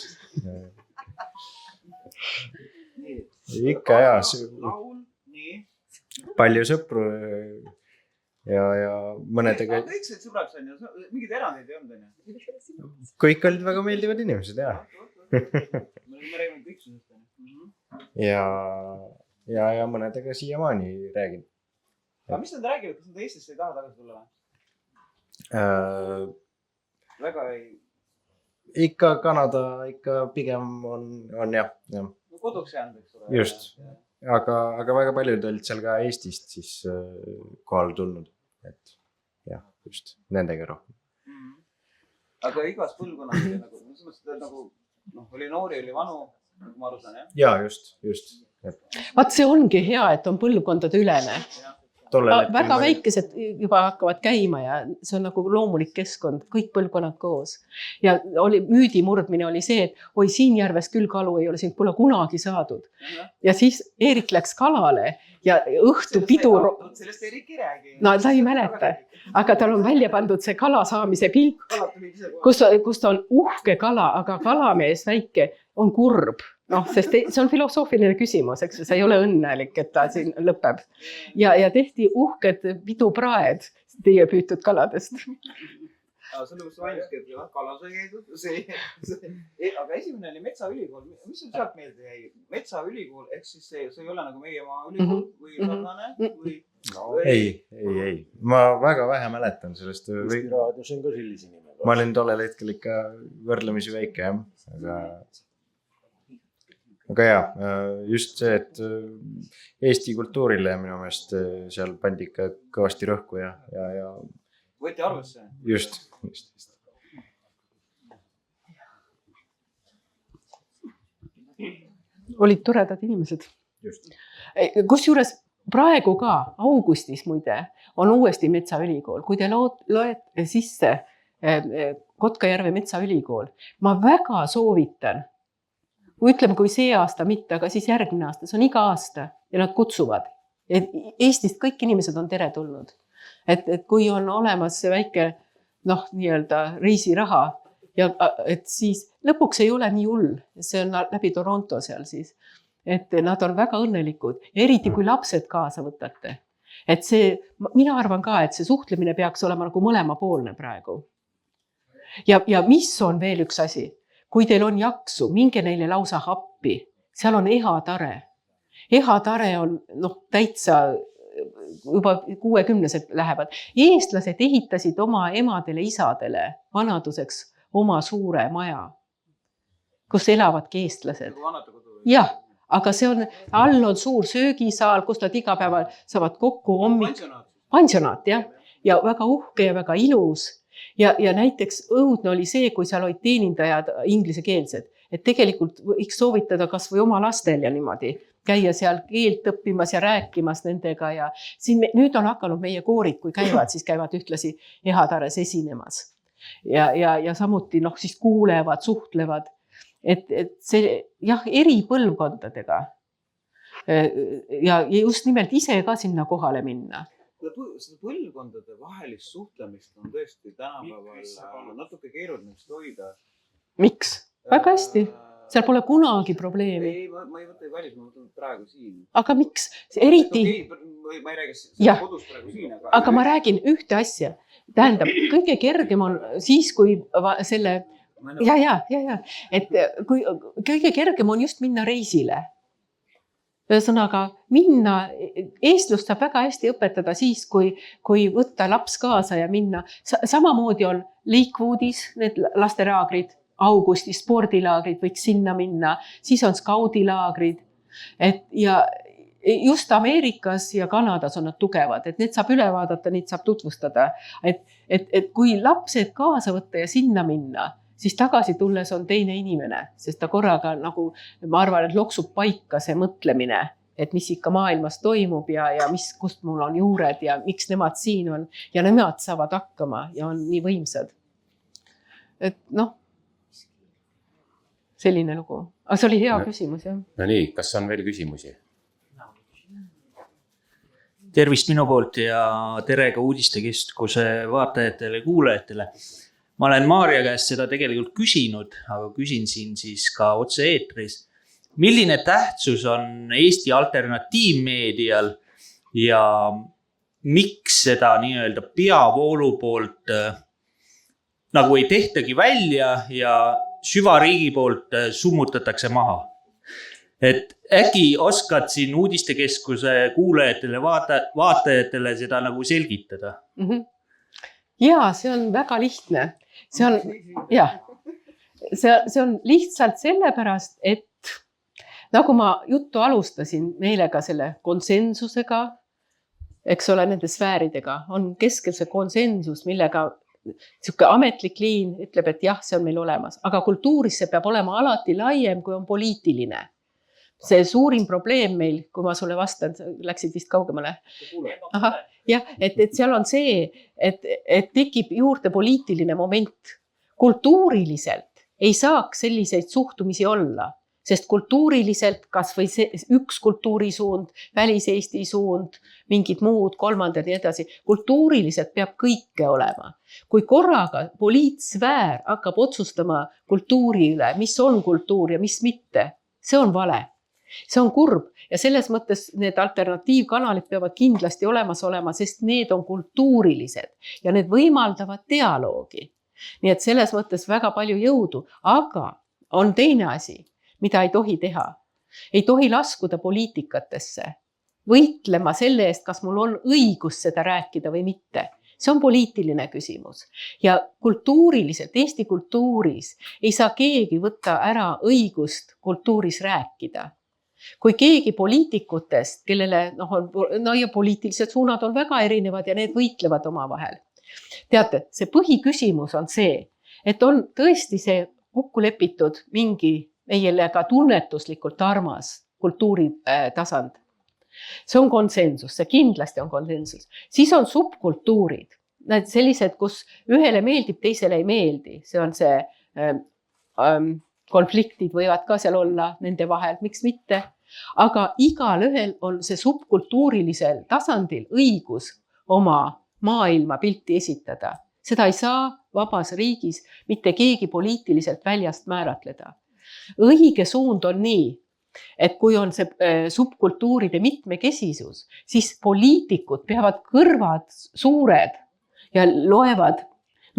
Ikka ja. Laul, nii. Palju sõpru ja mõnedega... Kõik said sõbraks on ja mingid erandeid ei olnud. Kõik olid väga meeldivad inimesed, jah. Me räägime kõiksusest. Ja mõnedega siiamaani räägin. Aga mis nad räägivad? Kas nad Eestisse ei taha tagasi tulla? Väga ei... Ikka Kanada, ikka pigem on jah. Koduks jäänud, eks ole. Just. Aga väga paljud olid seal ka Eestist siis kohal tulnud. Et jah, just nendega rohkem. Aga igas põlvkonnas oli noori, oli vanu, nagu ma aru saan, jah? Jaa, just. Vaat see ongi hea, et on põlvkondade ülene. Väga väikesed juba hakkavad käima ja see on nagu loomulik keskkond, kõik põlvkonnad koos. Ja müüdi murdmine oli see, et oi, siin järves küll kalu ei ole, siin pole kunagi saadud. Ja siis Eerik läks kalale ja õhtu pidu... Sellest Eerik ei räägi. No ta ei mäleta, aga tal on välja pandud see kala saamise pilt, kus on uhke kala, aga kalamees väike on kurb. Sest see on filosoofiline küsimus, eks see ei ole õnnelik, et ta siin lõpeb. Ja tehti uhked pidupraed teie püütud kaladest. See on nagu see ainuski, et kalas ei käidud. Aga esimene oli Metsaülikool. Mis on sealt meelde jäi? Metsaülikool, ehk siis see ei ole nagu meie maa ülikool või sarnane? Ei. Ma väga vähe mäletan sellest. Eesti raadios on ka sellise nimega. Ma olin tollel hetkel ikka võrdlemisi väike, jah. Aga... aga jaa, just see, et Eesti kultuurile minu meelest seal pandi ikka kõvasti rõhku ja võeti arvesse. just. olid toredad inimesed. Just. Kusjuures praegu ka, augustis muide, on uuesti Metsaülikool. Kui te loete sisse Kotkajärve Metsaülikool, ma väga soovitan, ütleme, kui see aasta mitte, aga siis järgmine aasta, see on iga aasta ja nad kutsuvad. Eestist kõik inimesed on teretulnud. Et kui on olemas see väike nii-öelda reisiraha, ja et siis lõpuks ei ole nii hull, see on läbi Toronto seal siis, et nad on väga õnnelikud, eriti kui lapsed kaasa võtate. Et see, mina arvan ka, et see suhtlemine peaks olema nagu mõlemapoolne praegu. Ja mis on veel üks asi, kui teil on jaksu, minge neile lausa happi, seal on ehatare. Ehatare on täitsa juba 60-sed lähevad. Eestlased ehitasid oma emadele, isadele vanaduseks oma suure maja, kus elavadki eestlased. Jah, aga see on, all on suur söögisaal, kus nad iga päeval saavad kokku Pansionaat, jah. Ja väga uhke ja väga ilus. Ja näiteks õudne oli see, kui seal olid teenindajad inglisekeelsed, et tegelikult võiks soovitada kas või oma lastel ja niimoodi käia seal keelt õppimas ja rääkimas nendega ja siin nüüd on hakanud meie koorid, kui käivad, siis käivad ühtlasi Ehatares esinemas. Ja samuti siis kuulevad, suhtlevad, et see jah, eri põlvkondadega ja just nimelt ise ka sinna kohale minna. Seda põlvkondade vahelist suhtlemist on tõesti tänapäeval natuke keerulisest hoida. Miks? Väga hästi. Seal pole kunagi probleemi. Ei, ma ei võta välis, ma võtan praegu siin. Aga miks? Eriti... Ma ei räägi kodus praegu siin. Aga ma räägin ühte asja. Tähendab, kõige kergem on siis, kui selle... Ja. Et kui kõige kergem on just minna reisile. Ühesõnaga, minna, eestlust saab väga hästi õpetada siis, kui võtta laps kaasa ja minna. Samamoodi on Lakewoodis need lasteraagrid, augustis spordilaagrid võiks sinna minna, siis on skaudilaagrid. Ja just Ameerikas ja Kanadas on nad tugevad, et need saab üle vaadata, neid saab tutvustada. Et kui lapsed kaasa võtta ja sinna minna, siis tagasi tulles on teine inimene, sest ta korraga nagu, ma arvan, et loksub paika see mõtlemine, et mis ikka maailmas toimub ja kust mul on juured ja miks nemad siin on ja nemad saavad hakkama ja on nii võimsad. Et selline lugu. Aga see oli hea küsimus, jah. No nii, kas on veel küsimusi? Tervist minu poolt ja tere ka uudistekeskuse vaatajatele ja kuulajatele. Ma olen Maarja käest seda tegelikult küsinud, aga küsin siin siis ka otse eetris. Milline tähtsus on Eesti alternatiivmeedial ja miks seda nii-öelda peavoolu poolt nagu ei tehtagi välja ja süvariigi poolt summutatakse maha? Et äkki oskad siin uudistekeskuse kuulajatele, vaatajatele seda nagu selgitada? Jaa, see on väga lihtne. See on lihtsalt sellepärast, et nagu ma juttu alustasin meelega selle konsensusega, eks ole, nende sfääridega, on keskel see konsensus, millega sihuke ametlik liin ütleb, et jah, see on meil olemas. Aga kultuuris see peab olema alati laiem, kui on poliitiline. See suurim probleem meil, kui ma sulle vastan, läksid vist kaugemale. Jah, et seal on see, et tekib juurde poliitiline moment. Kultuuriliselt ei saaks selliseid suhtumisi olla, sest kultuuriliselt kas või üks kultuurisuund, välis-Eesti suund, mingid muud, kolmandad ja edasi. Kultuuriliselt peab kõike olema. Kui korraga poliitsfäär hakkab otsustama kultuuri üle, mis on kultuur ja mis mitte, see on vale. See on kurb ja selles mõttes need alternatiivkanalid peavad kindlasti olemas olema, sest need on kultuurilised ja need võimaldavad dialoogi. Nii et selles mõttes väga palju jõudu, aga on teine asi, mida ei tohi teha. Ei tohi laskuda poliitikatesse, võitlema selle eest, kas mul on õigus seda rääkida või mitte. see on poliitiline küsimus ja kultuuriliselt, Eesti kultuuris ei saa keegi võtta ära õigust kultuuris rääkida. Kui keegi poliitikutest, kellele ja poliitilised suunad on väga erinevad ja need võitlevad oma vahel. Teate, see põhiküsimus on see, et on tõesti see kokku lepitud mingi meile ka tunnetuslikult armas kultuuritasand. See on konsensus, see kindlasti on konsensus. Siis on subkultuurid, need sellised, kus ühele meeldib, teisele ei meeldi. See on see konfliktid võivad ka seal olla nende vahel, miks mitte. Aga igal ühel on see subkultuurilisel tasandil õigus oma maailma pilti esitada. Seda ei saa vabas riigis mitte keegi poliitiliselt väljast määratleda. Õige suund on nii, et kui on see subkultuuride mitmekesisus, siis poliitikud peavad kõrvad suured ja loevad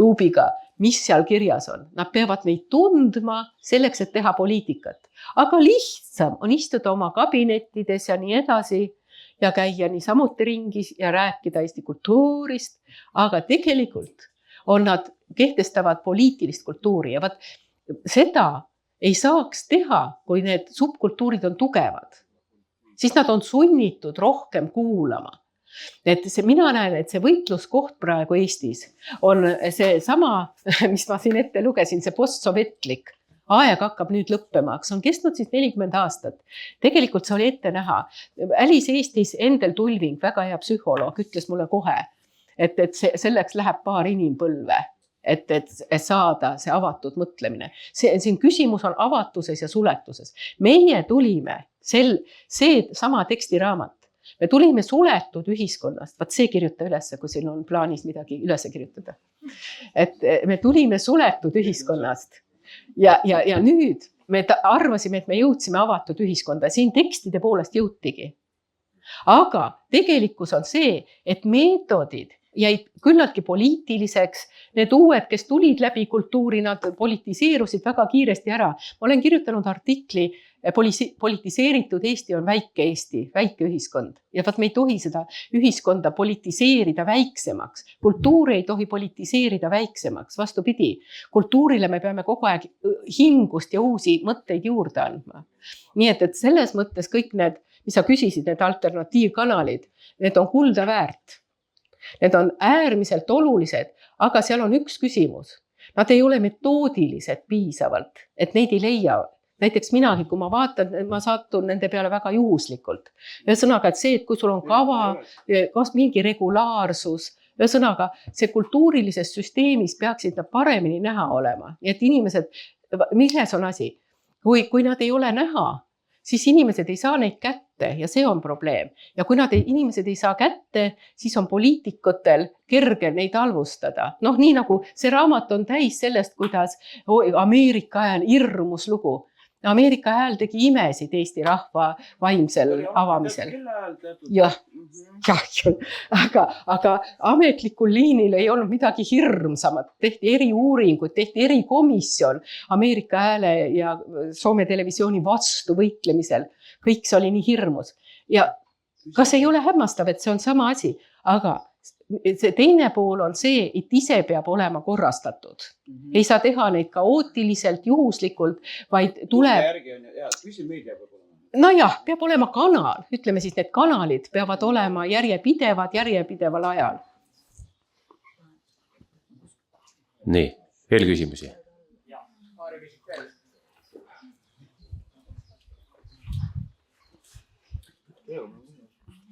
luubiga, mis seal kirjas on. Nad peavad neid tundma selleks, et teha poliitikat. Aga lihtsam on istuda oma kabinettides ja nii edasi ja käia nii samuti ringis ja rääkida Eesti kultuurist. Aga tegelikult on nad kehtestavad poliitilist kultuuri ja seda ei saaks teha, kui need subkultuurid on tugevad. Siis nad on sunnitud rohkem kuulama. Mina näen, et see võitluskoht praegu Eestis on see sama, mis ma siin ette lugesin, see postsovetlik. Aeg hakkab nüüd lõppema, see on kestnud siis 40 aastat. Tegelikult see oli ette näha. Älis Eestis Endel Tulving, väga hea psühholoog, ütles mulle kohe, et selleks läheb paar inimpõlve. Et saada see avatud mõtlemine. Siin küsimus on avatuses ja suletuses. Meie tulime, see sama tekstiraamat, me tulime suletud ühiskonnast. Vaat see kirjuta üles, kui siin on plaanis midagi üles kirjutada. Et me tulime suletud ühiskonnast ja nüüd me arvasime, et me jõudsime avatud ühiskonda. Siin tekstide poolest jõutigi. Aga tegelikkus on see, et meetodid jäid küllaltki poliitiliseks. Need uued, kes tulid läbi kultuuri, nad politiseerusid väga kiiresti ära. Ma olen kirjutanud artikli politiseeritud Eesti on väike Eesti, väike ühiskond. Ja me ei tohi seda ühiskonda politiseerida väiksemaks. Kultuuri ei tohi politiseerida väiksemaks. Vastupidi, kultuurile me peame kogu aeg hingust ja uusi mõtteid juurde andma. Nii et selles mõttes kõik need, mis sa küsisid, need alternatiivkanalid, need on kulda väärt. Need on äärmiselt olulised, aga seal on üks küsimus. Nad ei ole metoodilised piisavalt, et neid ei leia. Näiteks minagi, kui ma vaatan, ma satun nende peale väga juhuslikult. Ühesõnaga, et see, et kui sul on kava, kas mingi regulaarsus, ühesõnaga, see kultuurilises süsteemis peaksid nad paremini näha olema. Nii et inimesed, milles on asi? Kui nad ei ole näha, siis inimesed ei saa neid kätte ja see on probleem. Ja kui inimesed ei saa kätte, siis on poliitikutel kerge neid halvustada. Nii nagu see raamat on täis sellest, kuidas Ameerika ajal hirmus lugu. Ameerika hääl tegi imesid Eesti rahva vaimsel avamisel. Jah, aga ametlikul liinil ei olnud midagi hirmsamat. Tehti eriuuringuid, tehti erikomisjon Ameerika hääle ja Soome televisiooni vastu võitlemisel. Kõik see oli nii hirmus. Ja kas ei ole hämmastav, et see on sama asi, aga see teine pool on see, et ise peab olema korrastatud. Ei saa teha neid kaootiliselt, juhuslikult, vaid tuleb... Nojah, peab olema kanal. Ütleme siis, need kanalid peavad olema järjepideval ajal. Nii, veel küsimusi?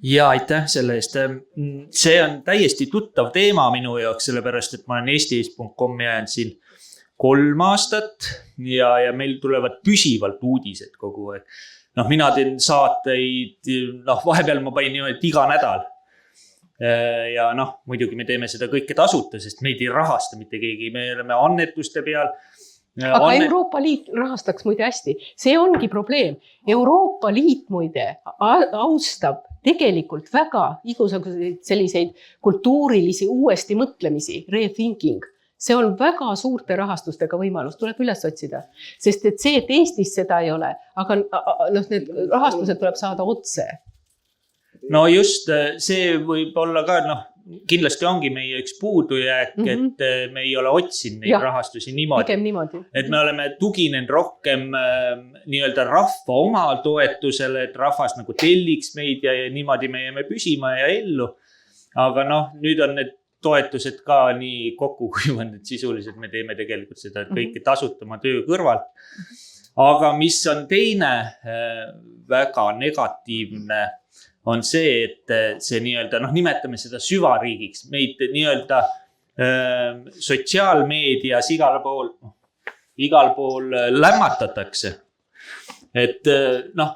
Ja aitäh selle eest. See on täiesti tuttav teema minu jaoks, sellepärast, et ma olen eesti.com jäänud siin 3 aastat ja meil tulevad püsivalt uudised kogu aeg. Mina teen saateid, vahepeal ma panin niimoodi iga nädal. Ja muidugi me teeme seda kõike tasuta, sest meid ei rahasta mitte keegi, me oleme annetuste peal. Aga Euroopa Liit rahastaks muide hästi. See ongi probleem. Euroopa Liit muide austab tegelikult väga igasuguseid selliseid kultuurilisi uuesti mõtlemisi, rethinking. See on väga suurte rahastustega võimalus, tuleb üles otsida. Sest et see, et Eestis seda ei ole, aga need rahastused tuleb saada otse. No just, see võib olla ka, kindlasti ongi meie üks puudujääk, et me ei ole otsinud neid rahastusi niimoodi. Pigem niimoodi. Et me oleme tuginenud rohkem nii-öelda rahva oma toetusele, et rahvas nagu telliks meid ja niimoodi me jääme püsima ja ellu. Aga nüüd on need toetused ka nii kokku kuivanud, et sisuliselt me teeme tegelikult seda kõike tasutama töö kõrvalt. Aga mis on teine väga negatiivne, on see, et see nii-öelda, nimetame seda süvariigiks, meid nii-öelda sotsiaalmeedias igal pool lämmatatakse. Et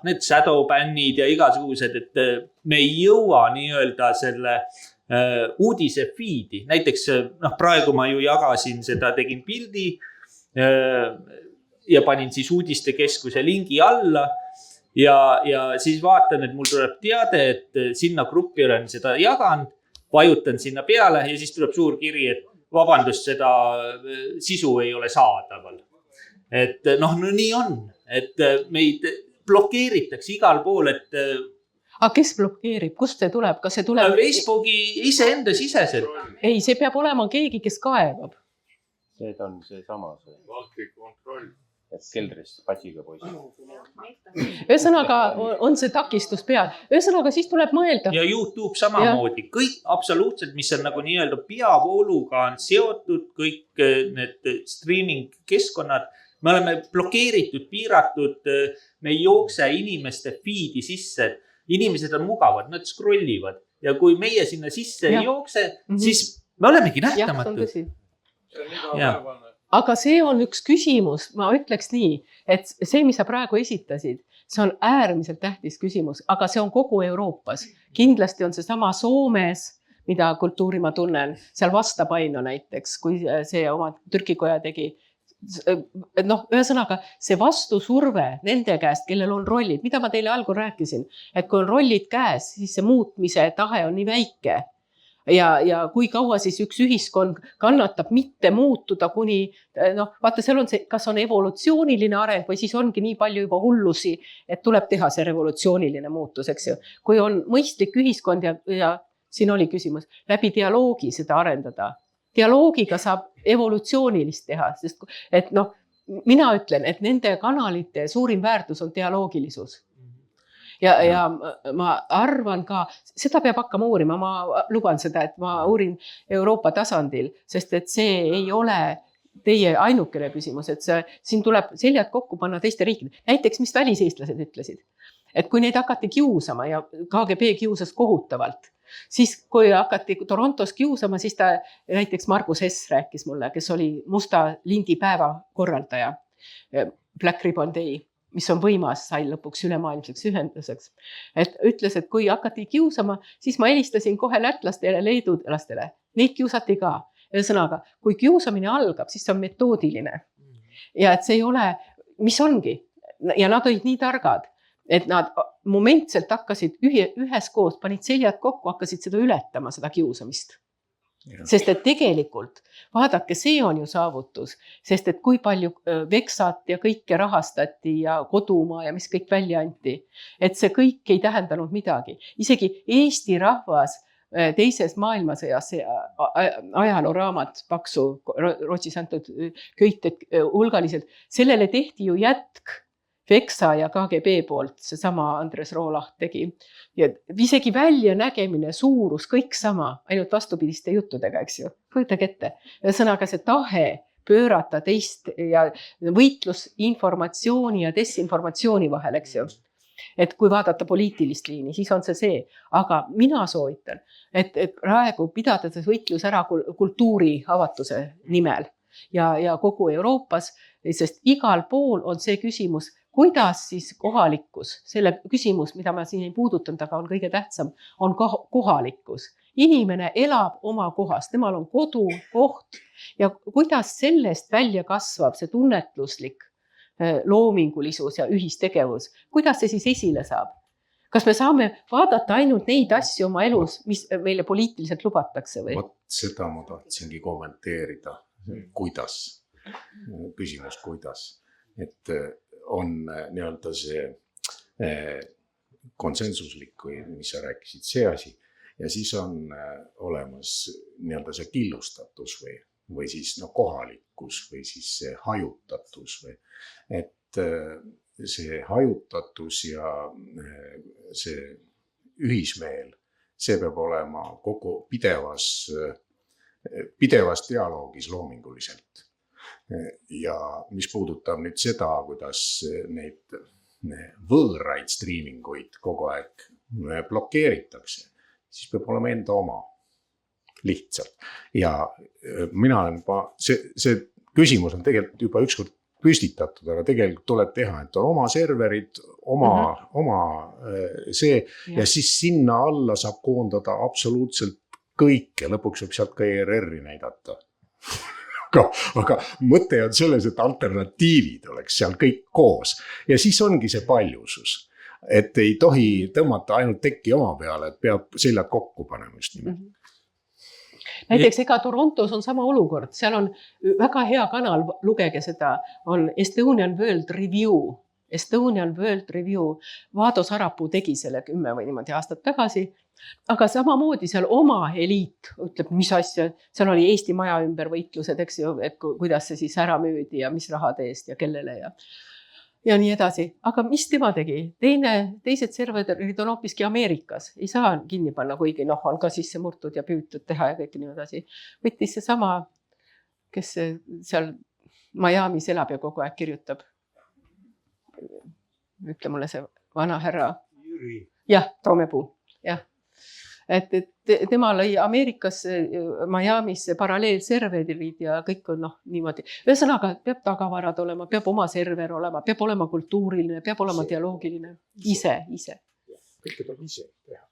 need shadowbannid ja igasugused, et me ei jõua nii-öelda selle uudise feed'i. Näiteks praegu ma ju jagasin seda, tegin pildi ja panin siis uudistekeskuse lingi alla. Ja siis vaatan, et mul tuleb teade, et sinna gruppi olen seda jaganud, vajutan sinna peale ja siis tuleb suur kiri, et vabandust, seda sisu ei ole saadaval. Et nii on, et meid blokeeritakse igal pool, et... Aga kes blokeerib? Kust see tuleb? Kas see tuleb... Facebooki iseenda siseselt. Ei, see peab olema keegi, kes kaevab. See on see sama. Valtlik kontroll. Et keldrist patsiga poiss. Ühesõnaga on see takistus peal. Ühesõnaga siis tuleb mõelda. Ja YouTube samamoodi. Kõik absoluutselt, mis on nagu nii-öelda peavooluga on seotud, kõik need streaming keskkonnad, me oleme blokeeritud, piiratud, me ei jookse inimeste feed'i sisse. Inimesed on mugavad, nad scrollivad ja kui meie sinna sisse ei jookse, siis me olemegi nähtamatud. Aga see on üks küsimus, ma ütleks nii, et see, mis sa praegu esitasid, see on äärmiselt tähtis küsimus, aga see on kogu Euroopas. Kindlasti on see sama Soomes, mida kultuuri ma tunnen, seal Vastapaino näiteks, kui see oma Türkikoja tegi. Ühesõnaga, see vastusurve nende käest, kellel on rollid, mida ma teile algul rääkisin, et kui on rollid käes, siis see muutmise tahe on nii väike. Ja kui kaua siis üks ühiskond kannatab mitte muutuda kuni, vaata seal on see, kas on evolutsiooniline areng või siis ongi nii palju juba hullusi, et tuleb teha see revolutsiooniline muutus, eks ju. Kui on mõistlik ühiskond ja siin oli küsimus, läbi dialoogi seda arendada. Dialoogiga saab evolutsioonilist teha, sest et mina ütlen, et nende kanalite suurim väärtus on dialoogilisus. Ja ma arvan ka, seda peab hakkama uurima, ma luban seda, et ma uurin Euroopa tasandil, sest et see ei ole teie ainukene küsimus, et siin tuleb seljad kokku panna teiste riikide. Näiteks, mis väliseestlased ütlesid, et kui neid hakati kiusama ja KGB kiusas kohutavalt, siis kui hakati Torontos kiusama, siis ta näiteks Margus Hess rääkis mulle, kes oli musta lindi päeva korraldaja, Black Ribbon Day, mis on võimas, sai lõpuks ülemaailmseks ühenduseks. Et ütles, et kui hakati kiusama, siis ma helistasin kohe lätlastele, leedulastele. Neid kiusati ka. Ühesõnaga, kui kiusamine algab, siis see on metoodiline. Ja et see ei ole, mis ongi. Ja nad olid nii targad, et nad momentselt hakkasid üheskoos, panid seljad kokku, hakkasid seda ületama, seda kiusamist. Sest et tegelikult, vaadake, see on ju saavutus, sest et kui palju Veksat ja kõike rahastati ja kodumaa ja mis kõik välja anti, et see kõik ei tähendanud midagi. Isegi Eesti rahvas teises maailmasõjas, see ajalooraamat paksu, Rootsis antud köited hulgaliselt, sellele tehti ju jätk Veksa ja KGB poolt, see sama Andres Roolaht tegi. Ja isegi välja nägemine, suurus, kõik sama, ainult vastupidiste juttudega, eks ju. Kujutage ette. Sõnaga see tahe pöörata teist ja võitlus informatsiooni ja desinformatsiooni vahel, eks ju. Et kui vaadata poliitilist liini, siis on see. Aga mina soovitan, et praegu pidada see võitlus ära kultuuri avatuse nimel ja kogu Euroopas, sest igal pool on see küsimus, kuidas siis kohalikkus, selle küsimus, mida ma siin ei puudutanud, aga on kõige tähtsam, on kohalikkus. Inimene elab oma kohas, temal on kodu, koht ja kuidas sellest välja kasvab see tunnetluslik loomingulisus ja ühistegevus, kuidas see siis esile saab? Kas me saame vaadata ainult neid asju oma elus, mis meile poliitiliselt lubatakse või? Seda ma tahtsingi kommenteerida, kuidas, küsimus kuidas, et on nii-öelda see konsensuslik, või mis sa rääkisid, see asi, ja siis on olemas nii-öelda see killustatus või siis kohalikkus või siis see hajutatus või et see hajutatus ja see ühismeel, see peab olema kogu pidevas dialoogis loominguliselt. Ja mis puudutab nüüd seda, kuidas neid võõraid striiminguid kogu aeg blokeeritakse, siis peab olema enda oma lihtsalt. Ja mina olen see küsimus on tegelikult juba ükskord püstitatud, aga tegelikult tuleb teha, et on oma serverid, oma see ja siis sinna alla saab koondada absoluutselt kõike, lõpuks võib sealt ka ERR-i näidata. Aga mõte on selles, et alternatiivid oleks seal kõik koos ja siis ongi see paljusus, et ei tohi tõmmata ainult tekki oma peale, et peab seljad kokku panema just nimelt. Näiteks ega Torontos on sama olukord, seal on väga hea kanal, lugege seda, on Estonian World Review. Estonian World Review, Vaado Sarapuu tegi selle 10 või niimoodi aastat tagasi, aga samamoodi seal oma eliit ütleb, mis asja, seal oli Eesti maja ümber võitlused, eks ju, et kuidas see siis ära müüdi ja mis rahade eest ja kellele ja nii edasi. Aga mis tema tegi? Teised serverid on hoopiski Ameerikas, ei saa kinni panna, kuigi on ka sisse murtud ja püütud teha ja kõik nii edasi. Võttis see sama, kes seal Miami's elab ja kogu aeg kirjutab. Ütle mulle see vana härra. Jah, Toomepuu, jah. Et tema lõi Ameerikas Miami's paralleelserverid ja kõik on niimoodi. Ühesõnaga, peab tagavarad olema, peab oma server olema, peab olema kultuuriline, peab olema dialoogiline. Ise. Kõike tuleb ise teha.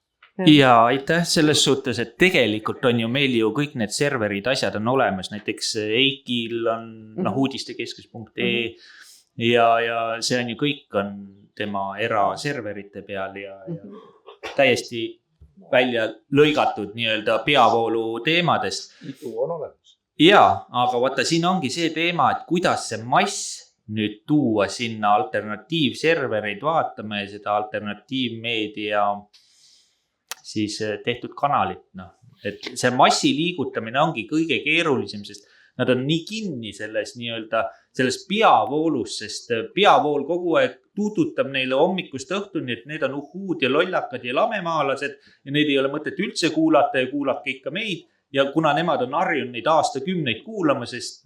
Ja aitäh selles suhtes, et tegelikult on ju meil ju kõik need serverid, asjad on olemas. Näiteks Eikil on uudistekeskus.ee ja see on ju kõik on tema eraserverite peal ja täiesti välja lõigatud nii-öelda peavoolu teemadest. Itu on olemas. Ja, aga vaata siin ongi see teema, et kuidas see mass nüüd tuua sinna alternatiivservereid vaatame ja seda alternatiivmeedia siis tehtud kanalit. Et see massi liigutamine ongi kõige keerulisem, sest nad on nii kinni selles nii-öelda selles peavoolus, sest peavool kogu aeg tuututab neile hommikust õhtuni, et need on uhuud ja lollakad ja lamemaalased ja neid ei ole mõtet üldse kuulata ja kuulake ikka meid. Ja kuna nemad on harjunud neid aastakümneid kuulama, sest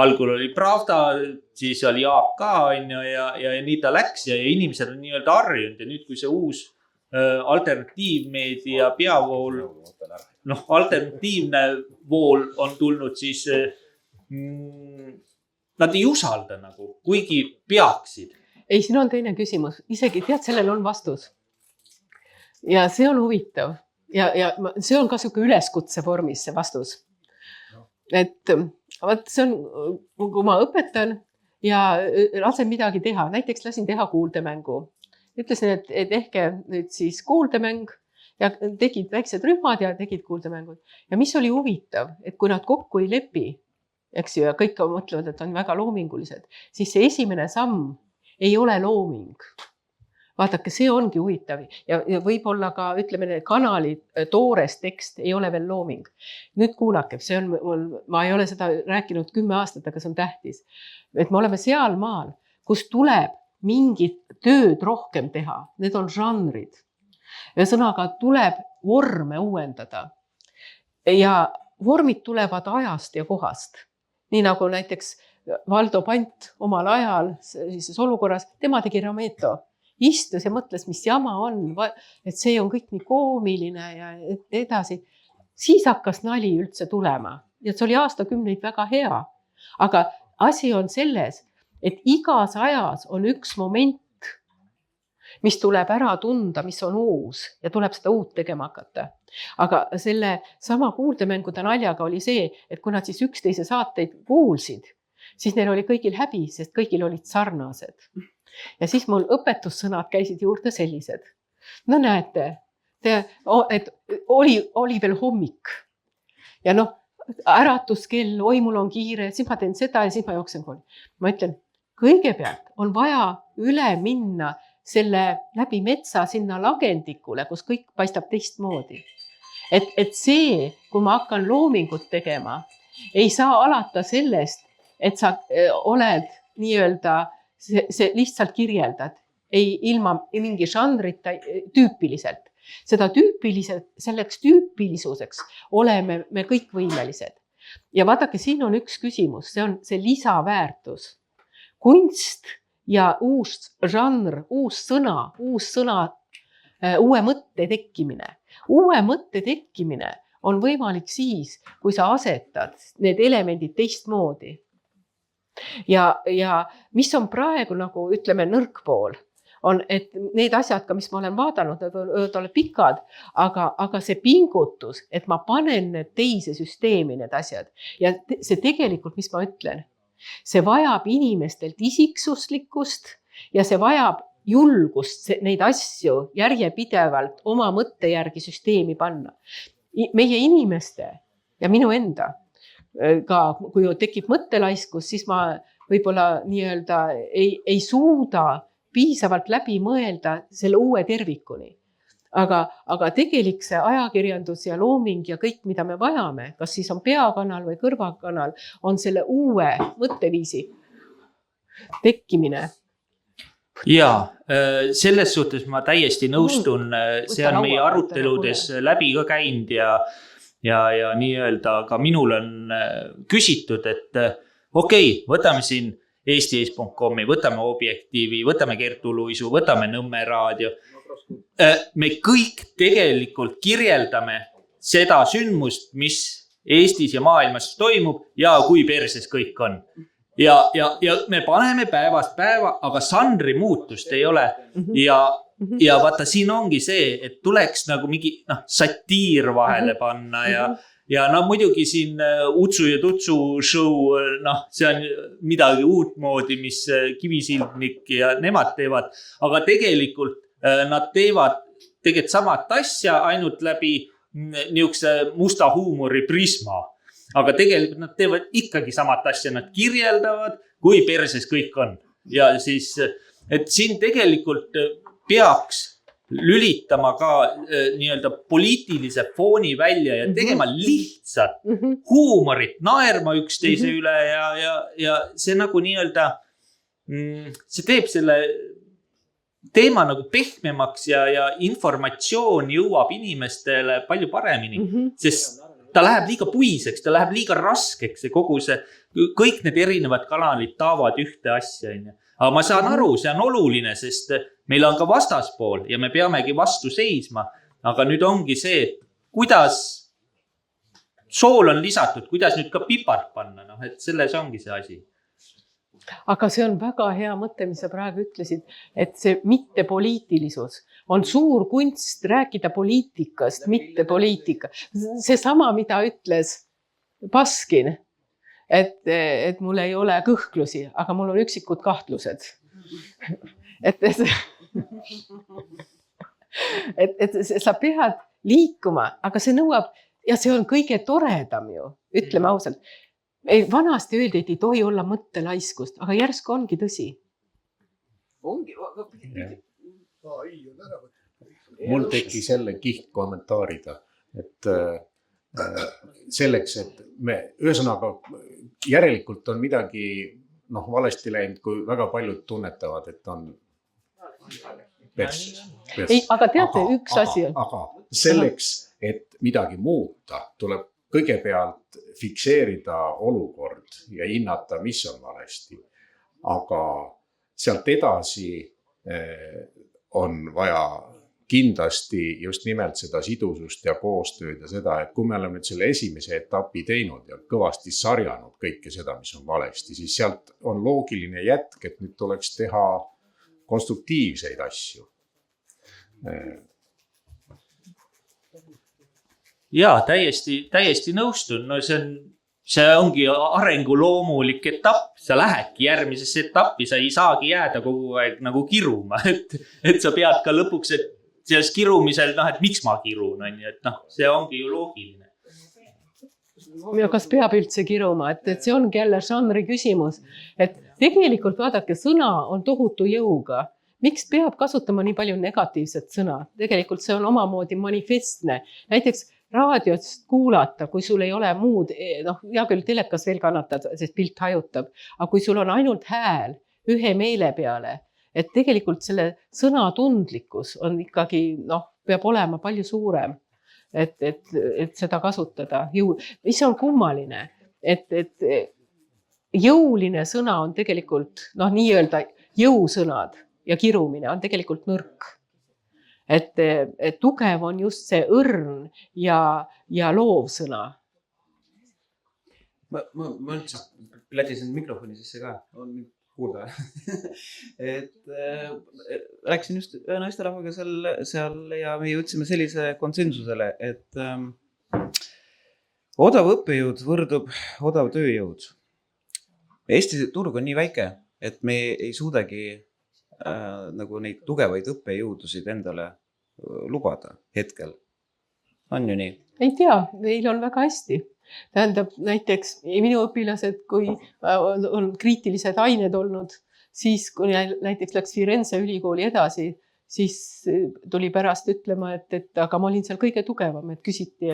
algul oli Pravda, siis oli AK ja nii ta läks ja inimesed on nii-öelda harjunud ja nüüd kui see uus alternatiivmeedia peavool, alternatiivne vool on tulnud, siis nad ei usalda kuigi peaksid. Ei, siin on teine küsimus. Isegi tead, sellel on vastus. Ja see on huvitav. Ja see on ka selline üleskutse vormis see vastus. Et see on, kui ma õpetan ja lasen midagi teha, näiteks lasin teha kuuldemängu. Ütlesin, et ehke nüüd siis kuuldemäng ja tegid väiksed rühmad ja tegid kuuldemängud. Ja mis oli huvitav, et kui nad kokku ei lepi, eks ju, ja kõik mõtlevad, et on väga loomingulised, siis see esimene samm ei ole looming. Vaadake, see ongi huvitav ja võib-olla ka, ütleme, need kanalid, toores tekst ei ole veel looming. Nüüd kuulake, ma ei ole seda rääkinud 10 aastat, aga see on tähtis. Et me oleme seal maal, kus tuleb mingit tööd rohkem teha. Need on žanrid. Ühesõnaga tuleb vorme uuendada. Ja vormid tulevad ajast ja kohast. Nii nagu näiteks Valdo Pant omal ajal sellises olukorras, tema tegi Rameto. Istus ja mõtles, mis jama on, et see on kõik nii koomiline ja edasi. Siis hakkas nali üldse tulema. Ja see oli aastakümneid väga hea. Aga asi on selles, et igas ajas on üks moment, mis tuleb ära tunda, mis on uus ja tuleb seda uut tegema hakata. Aga selle sama kuuldemängude naljaga oli see, et kui nad siis üksteise saateid kuulsid, siis neil oli kõigil häbi, sest kõigil olid sarnased. Ja siis mul õpetussõnad käisid juurde sellised. No näete, et oli veel hommik. Ja äratuskell, oi mul on kiire, siis ma teen seda ja siis ma jooksen kooli. Ma ütlen, kõigepealt on vaja üle minna selle läbi metsa sinna lagendikule, kus kõik paistab teistmoodi. et see, kui ma hakkan loomingut tegema, ei saa alata sellest, et sa oled nii-öelda, see lihtsalt kirjeldad, ei ilma mingi žanrita tüüpiliselt. Seda tüüpiliselt, selleks tüüpilisuseks oleme me kõik võimelised. Ja vaadake, siin on üks küsimus, see on see lisaväärtus. Kunst ja uus žanr, uus sõna, uue mõtte tekkimine. Uue mõtte tekkimine on võimalik siis, kui sa asetad need elemendid teistmoodi. Ja mis on praegu nagu ütleme nõrk pool, on, et need asjad, ka mis ma olen vaadanud, need võivad olla pikad, aga see pingutus, et ma panen need teise süsteemi need asjad ja see tegelikult, mis ma ütlen, see vajab inimestelt isiksuslikkust ja see vajab julgust neid asju järjepidevalt oma mõtte järgi süsteemi panna. Meie inimeste ja minu enda ka, kui tekib mõttelaiskus, siis ma võib-olla nii-öelda ei suuda piisavalt läbi mõelda selle uue tervikuni. Aga tegelik see ajakirjandus ja looming ja kõik, mida me vajame, kas siis on peakanal või kõrvakanal, on selle uue mõtteviisi tekkimine. Ja selles suhtes ma täiesti nõustun, see on meie aruteludes läbi ka käinud ja nii-öelda ka minul on küsitud, et okei, võtame siin eesti.com-i, võtame Objektiivi, võtame Kertu Luisu, võtame Nõmme raadio. Me kõik tegelikult kirjeldame seda sündmust, mis Eestis ja maailmas toimub ja kui perses kõik on. Ja me paneme päevast päeva, aga žanri muutust ei ole. Ja vaata, siin ongi see, et tuleks nagu mingi satiir vahele panna ja muidugi siin Utsu ja Tutsu show, see on midagi uut moodi, mis Kivisildnik ja nemad teevad, aga tegelikult nad teevad tegelikult samat asja ainult läbi niisuguse musta huumori prisma. Aga tegelikult nad teevad ikkagi samat asja, nad kirjeldavad, kui perses kõik on. Ja siis, et siin tegelikult peaks lülitama ka nii-öelda poliitilise fooni välja ja tegema lihtsalt huumorit, naerma üksteise üle ja see nagu nii-öelda, see teeb selle teema nagu pehmemaks ja informatsioon jõuab inimestele palju paremini, sest ta läheb liiga puiseks, ta läheb liiga raskeks ja kogu see, kõik need erinevad kanalid taavad ühte asja. Aga ma saan aru, see on oluline, sest meil on ka vastaspool ja me peamegi vastu seisma. Aga nüüd ongi see, et kuidas sool on lisatud, kuidas nüüd ka pipart panna, et selles ongi see asi. Aga see on väga hea mõte, mis sa praegu ütlesid, et see mittepoliitilisus on suur kunst rääkida poliitikast, mitte poliitika. See sama, mida ütles Baskin, et mul ei ole kõhklusi, aga mul on üksikud kahtlused. Et sa pead liikuma, aga see nõuab, ja see on kõige toredam ju, ütleme ausalt. Vanasti öeldi, et ei tohi olla mõttelaiskust, aga järsku ongi tõsi. Mul tekkis jälle kiht kommentaarida, et selleks, et me ühesõnaga järelikult on midagi valesti läinud, kui väga paljud tunnetavad, et on perses. Aga teate, üks asi on. Aga selleks, et midagi muuta, tuleb kõigepealt fikseerida olukord ja hinnata, mis on valesti. Aga sealt edasi on vaja kindlasti just nimelt seda sidusust ja koostööd ja seda, et kui me oleme nüüd selle esimese etapi teinud ja kõvasti sarjanud kõike seda, mis on valesti, siis sealt on loogiline jätk, et nüüd tuleks teha konstruktiivseid asju. Jaa, täiesti nõustun. No see ongi arengu loomulik etapp. Sa lähedki järgmisesse etappi, sa ei saagi jääda kogu aeg nagu kiruma. Et sa pead ka lõpuks, et selles kirumisel, et miks ma kirun, et see ongi ju loogiline. Ja kas peab üldse kiruma, et see ongi jälle žanri küsimus. Et tegelikult vaadake, sõna on tohutu jõuga. Miks peab kasutama nii palju negatiivset sõna? Tegelikult see on omamoodi manifestne. Näiteks raadiost kuulata, kui sul ei ole muud, noh, hea küll telekas veel kannatad, sest pilt hajutab, aga kui sul on ainult hääl ühe meele peale, et tegelikult selle sõna tundlikkus on ikkagi, noh, peab olema palju suurem, et seda kasutada. Mis on kummaline, et jõuline sõna on tegelikult, noh, nii-öelda jõusõnad ja kirumine on tegelikult nõrk. Et tugev on just see õrn ja loovsõna. Ma üldse lätisin mikrofoni sisse ka, on kuulda. Rääkisin just ühe naisterahvaga seal ja me jõudsime sellise konsensusele, et odav õppejõud võrdub odav tööjõud. Eesti turg on nii väike, et me ei suudagi nagu neid tugevaid õppejõudusid endale lubada hetkel. On ju nii? Ei tea, meil on väga hästi. Tähendab, näiteks minu õpilased, kui on kriitilised ained olnud, siis kui näiteks läks Firenze ülikooli edasi, siis tuli pärast ütlema, et aga ma olin seal kõige tugevam, et küsiti,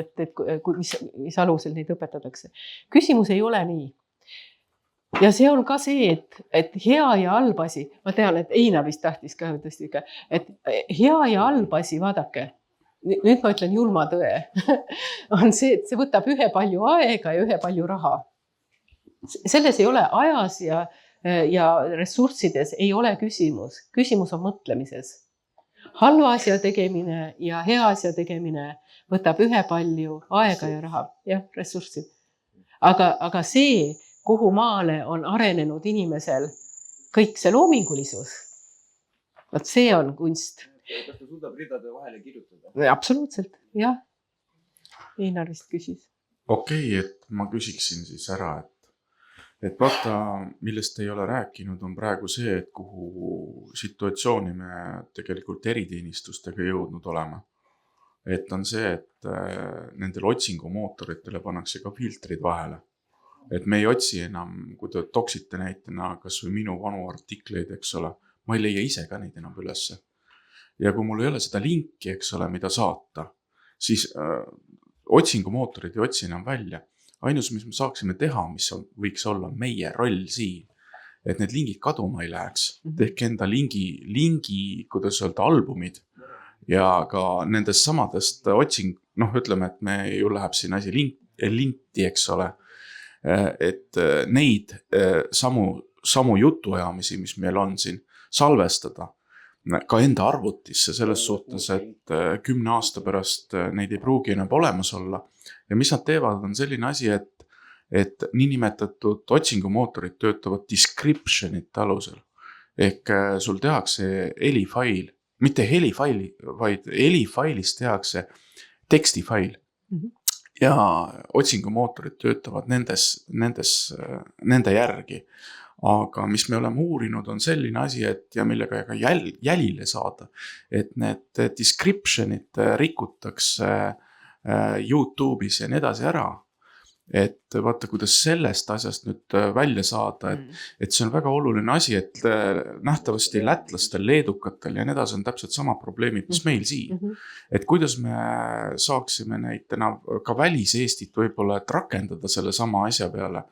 mis alusel neid õpetatakse. Küsimus ei ole nii. Ja see on ka see, et hea ja halb asi, ma tean, et Einar vist tahtis ka, et hea ja halb asi, vaadake, nüüd ma ütlen julma tõe, on see, et see võtab ühe palju aega ja ühe palju raha. Selles ei ole ajas ja ressurssides ei ole küsimus. Küsimus on mõtlemises. Halva asja tegemine ja hea asja tegemine võtab ühe palju aega ja raha, jah, ressurssi. Aga see, kuhu maale on arenenud inimesel kõik see loomingulisus, vaat see on kunst. Kas ta suudab ridade vahele kirjutada? Absoluutselt, jah. Einar vist küsis. Okei, et ma küsiksin siis ära, et vaata, millest ei ole rääkinud, on praegu see, et kuhu situatsiooni me tegelikult eriteenistustega jõudnud olema. Et on see, et nendel otsingumootoritele pannakse ka filtrid vahele. Et me ei otsi enam, kui te toksite näitena kas või minu vanu artikleid, eks ole, ma ei leia ise ka neid enam ülesse. Ja kui mul ei ole seda linki, eks ole, mida saata, siis otsingumootorid ei otsi enam välja. Ainus, mis me saaksime teha, mis võiks olla meie roll siin, et need lingid kaduma ei läheks. Tehke enda lingi, kuidas öelda, albumid ja ka nendest samadest otsing, noh, ütleme, et me ju läheb siin asi linti, eks ole, et neid samu jutuajamisi, mis meil on siin, salvestada ka enda arvutisse selles suhtes, et 10 aasta pärast neid ei pruugi enam olemas olla. Ja mis nad teevad, on selline asi, et niinimetatud otsingumootorid töötavad descriptionite alusel. Ehk sul tehakse helifail, mitte helifaili, vaid helifailist tehakse tekstifail. Ja otsingumootorid töötavad nende järgi. Aga mis me oleme uurinud, on selline asi, ja millega ka jälile saada, et need descriptionid rikutakse YouTube'is ja nii edasi ära. Et vaata, kuidas sellest asjast nüüd välja saada, et see on väga oluline asi, et nähtavasti lätlastel, leedukatel ja nii edasi on täpselt sama probleemid, mis meil siin. Et kuidas me saaksime näitena ka välis-Eestit võib-olla rakendada selle sama asja peale,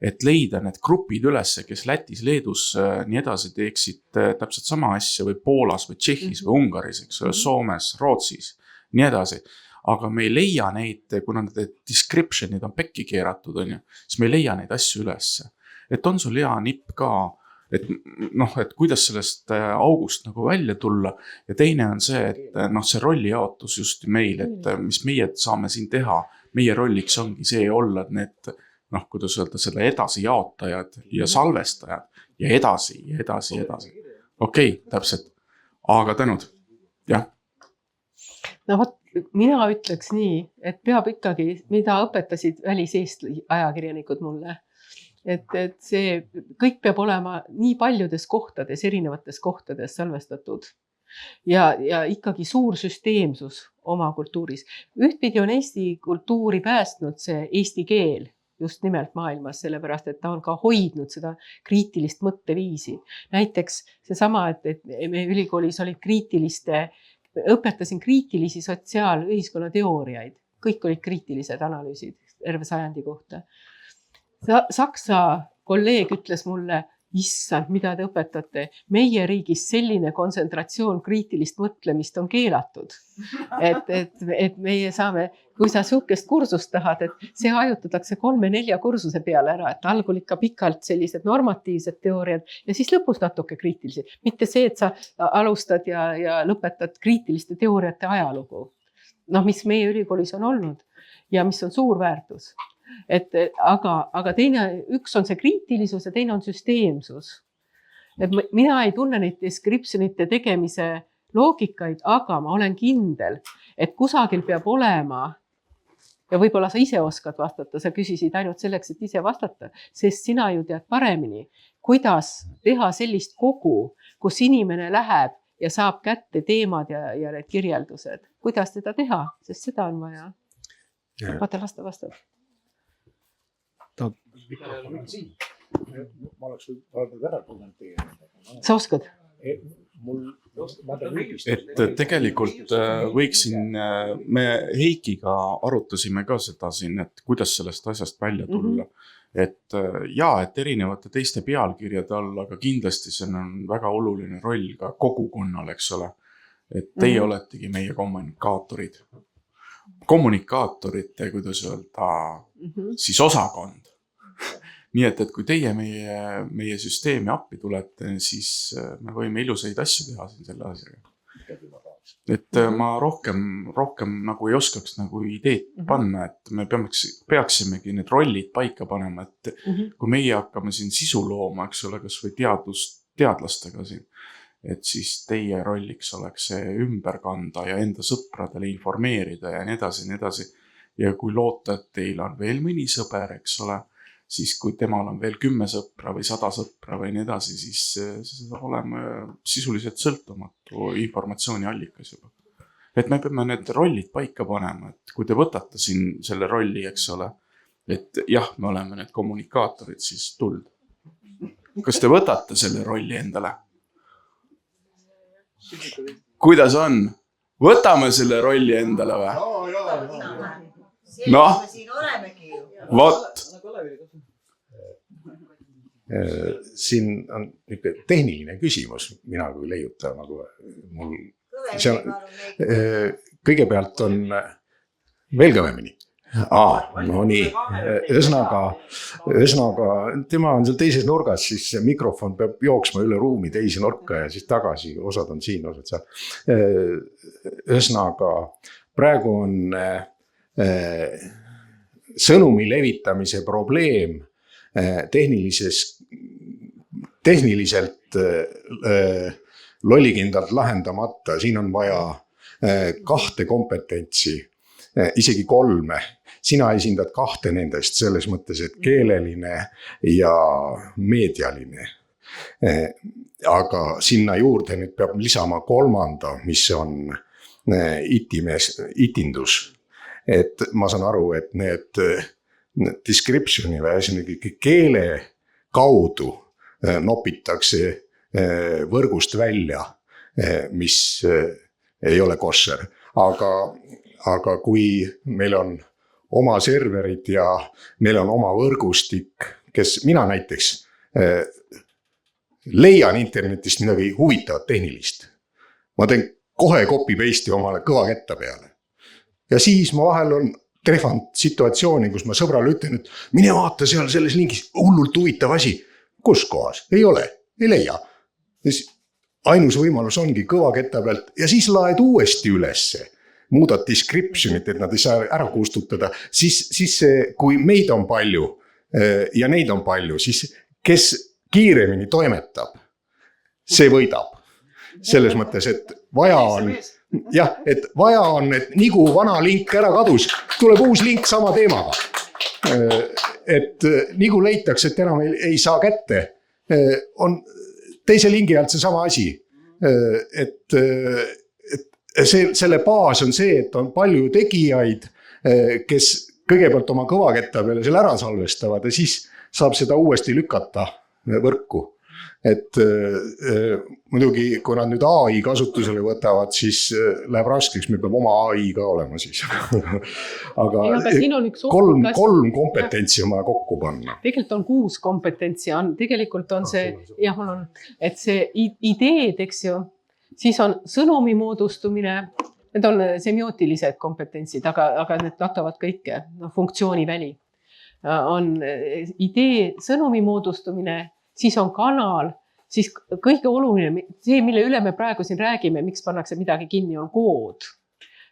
et leida need grupid üles, kes Lätis, Leedus nii edasi teeksid täpselt sama asja või Poolas või Tšehhis või Ungaris, eks, Soomes, Rootsis, nii edasi. Aga me ei leia neid, kuna need descriptionid on pekki keeratud, siis me ei leia neid asju ülesse. Et on sul hea nipp ka, et kuidas sellest august nagu välja tulla. Ja teine on see, et see rollijaotus just meil, et mis meie saame siin teha, meie rolliks ongi see olla need, kuidas öelda, selle edasi jaotajad ja salvestajad ja edasi. Okei, täpselt. Aga tänud. Jah. No vot, mina ütleks nii, et peab ikkagi, mida õpetasid väliseesti ajakirjanikud mulle, et see kõik peab olema nii paljudes kohtades, erinevates kohtades salvestatud ja ikkagi suur süsteemsus oma kultuuris. Ühtpidi on Eesti kultuuri päästnud see eesti keel just nimelt maailmas, sellepärast, et ta on ka hoidnud seda kriitilist mõtteviisi. Näiteks seesama, et me ülikoolis olid õpetasin kriitilisi sotsiaalühiskonna teooriaid. kõik olid kriitilised analüüsid terve sajandi kohta. Saksa kolleeg ütles mulle, issand, mida te õpetate, meie riigis selline kontsentratsioon kriitilist mõtlemist on keelatud. Et meie saame, kui sa sihukest kursust tahad, et see hajutatakse 3-4 kursuse peale ära, et algul ikka pikalt sellised normatiivsed teooriad ja siis lõpus natuke kriitilisi. Mitte see, et sa alustad ja lõpetad kriitiliste teooriate ajalugu. Mis meie ülikoolis on olnud ja mis on suur väärtus. Aga üks on see kriitilisus ja teine on süsteemsus. Et mina ei tunne neid descriptionite tegemise loogikaid, aga ma olen kindel, et kusagil peab olema, ja võib-olla sa ise oskad vastata, sa küsisid ainult selleks, et ise vastata, sest sina ju tead paremini, kuidas teha sellist kogu, kus inimene läheb ja saab kätte teemad ja need kirjeldused. Kuidas teda teha, sest seda on vaja. Vaata, las ta vastab. Ma oleks võinud ära kommenteerida. Sa oskad? Et tegelikult võiksin, me Heikiga arutasime ka seda siin, et kuidas sellest asjast välja tulla. Et erinevate teiste pealkirjade all, aga kindlasti see on väga oluline roll ka kogukonnal, eks ole. Et teie oletegi meie kommunikaatorite, kuidas öelda, siis osakond. Nii et kui teie meie süsteemi appi tulete, siis me võime ilusaid asju teha siin selle asjaga. Et ma rohkem nagu ei oskaks nagu ideed panna, et me peaksimegi need rollid paika panema, et kui meie hakkame siin sisu looma, eks ole, kas või teadlastega siin, et siis teie rolliks oleks see ümber kanda ja enda sõpradele informeerida ja nii edasi. Ja kui loota, et teil on veel mõni sõber, eks ole, siis kui temal on veel 10 sõpra või 100 sõpra või nii edasi, siis see saab olema sisuliselt sõltumatu informatsiooni allikas juba. Et me peame need rollid paika panema, et kui te võtate siin selle rolli, eks ole, et jah, me oleme need kommunikaatorid, siis tuld. Kas te võtate selle rolli endale? Kuidas on? Võtame selle rolli endale või? Noh, vot. Siin on tehniline küsimus, mina kui leiuta nagu mul. Kõigepealt on veel kõvemini. No nii, ühesõnaga, tema on seal teises nurgas, siis see mikrofon peab jooksma üle ruumi teise nurka ja siis tagasi, osad on siin, osad seal. Ühesõnaga, praegu on sõnumi levitamise probleem tehniliselt lollikindlalt lahendamata. Siin on vaja 2 kompetentsi, isegi 3. Sina esindad 2 nendest selles mõttes, et keeleline ja meedialine. Aga sinna juurde nüüd peab lisama 3, mis on itindus. Et ma saan aru, et need descriptioni või keele kaudu nopitakse võrgust välja, mis ei ole kosher. Aga kui meil on oma serverid ja meil on oma võrgustik, kes mina näiteks leian internetist midagi huvitavat tehnilist. Ma teen kohe copy-paste'i omale kõva ketta peale. Ja siis ma vahel on trefanud situatsiooni, kus ma sõbrale ütlen, et mine vaata seal selles linkis, hullult huvitav asi. Kus kohas? Ei ole, ei leia. Ainus võimalus ongi kõva ketta pealt ja siis laed uuesti ülesse. Muudad descriptionit, et nad ei saa ära kustutada. Siis kui meid on palju ja neid on palju, siis kes kiiremini toimetab, see võidab. Selles mõttes, et vaja on, et nigu vana link ära kadus, tuleb uus link sama teemaga. Et nigu leitakse, et enam ei saa kätte, on teise lingi alt see sama asi. Et selle baas on see, et on palju tegijaid, kes kõigepealt oma kõvaketta peale selle ära salvestavad ja siis saab seda uuesti lükata võrku. et muidugi, kui nad nüüd AI kasutusele võtavad, siis läheb raskeks, meil peab oma AI ka olema siis. aga siin on üks kolm kompetentsi on vaja kokku panna. Tegelikult on 6 kompetentsi, tegelikult on see, jah, mul on, et see ideed, eks ju, siis on sõnumi moodustumine, need on semiootilised kompetentsid, aga need katavad kõike, funktsiooniväli. On idee, sõnumi moodustumine, siis on kanal, siis kõige oluline, see, mille üle me praegu siin räägime, miks pannakse midagi kinni, on kood.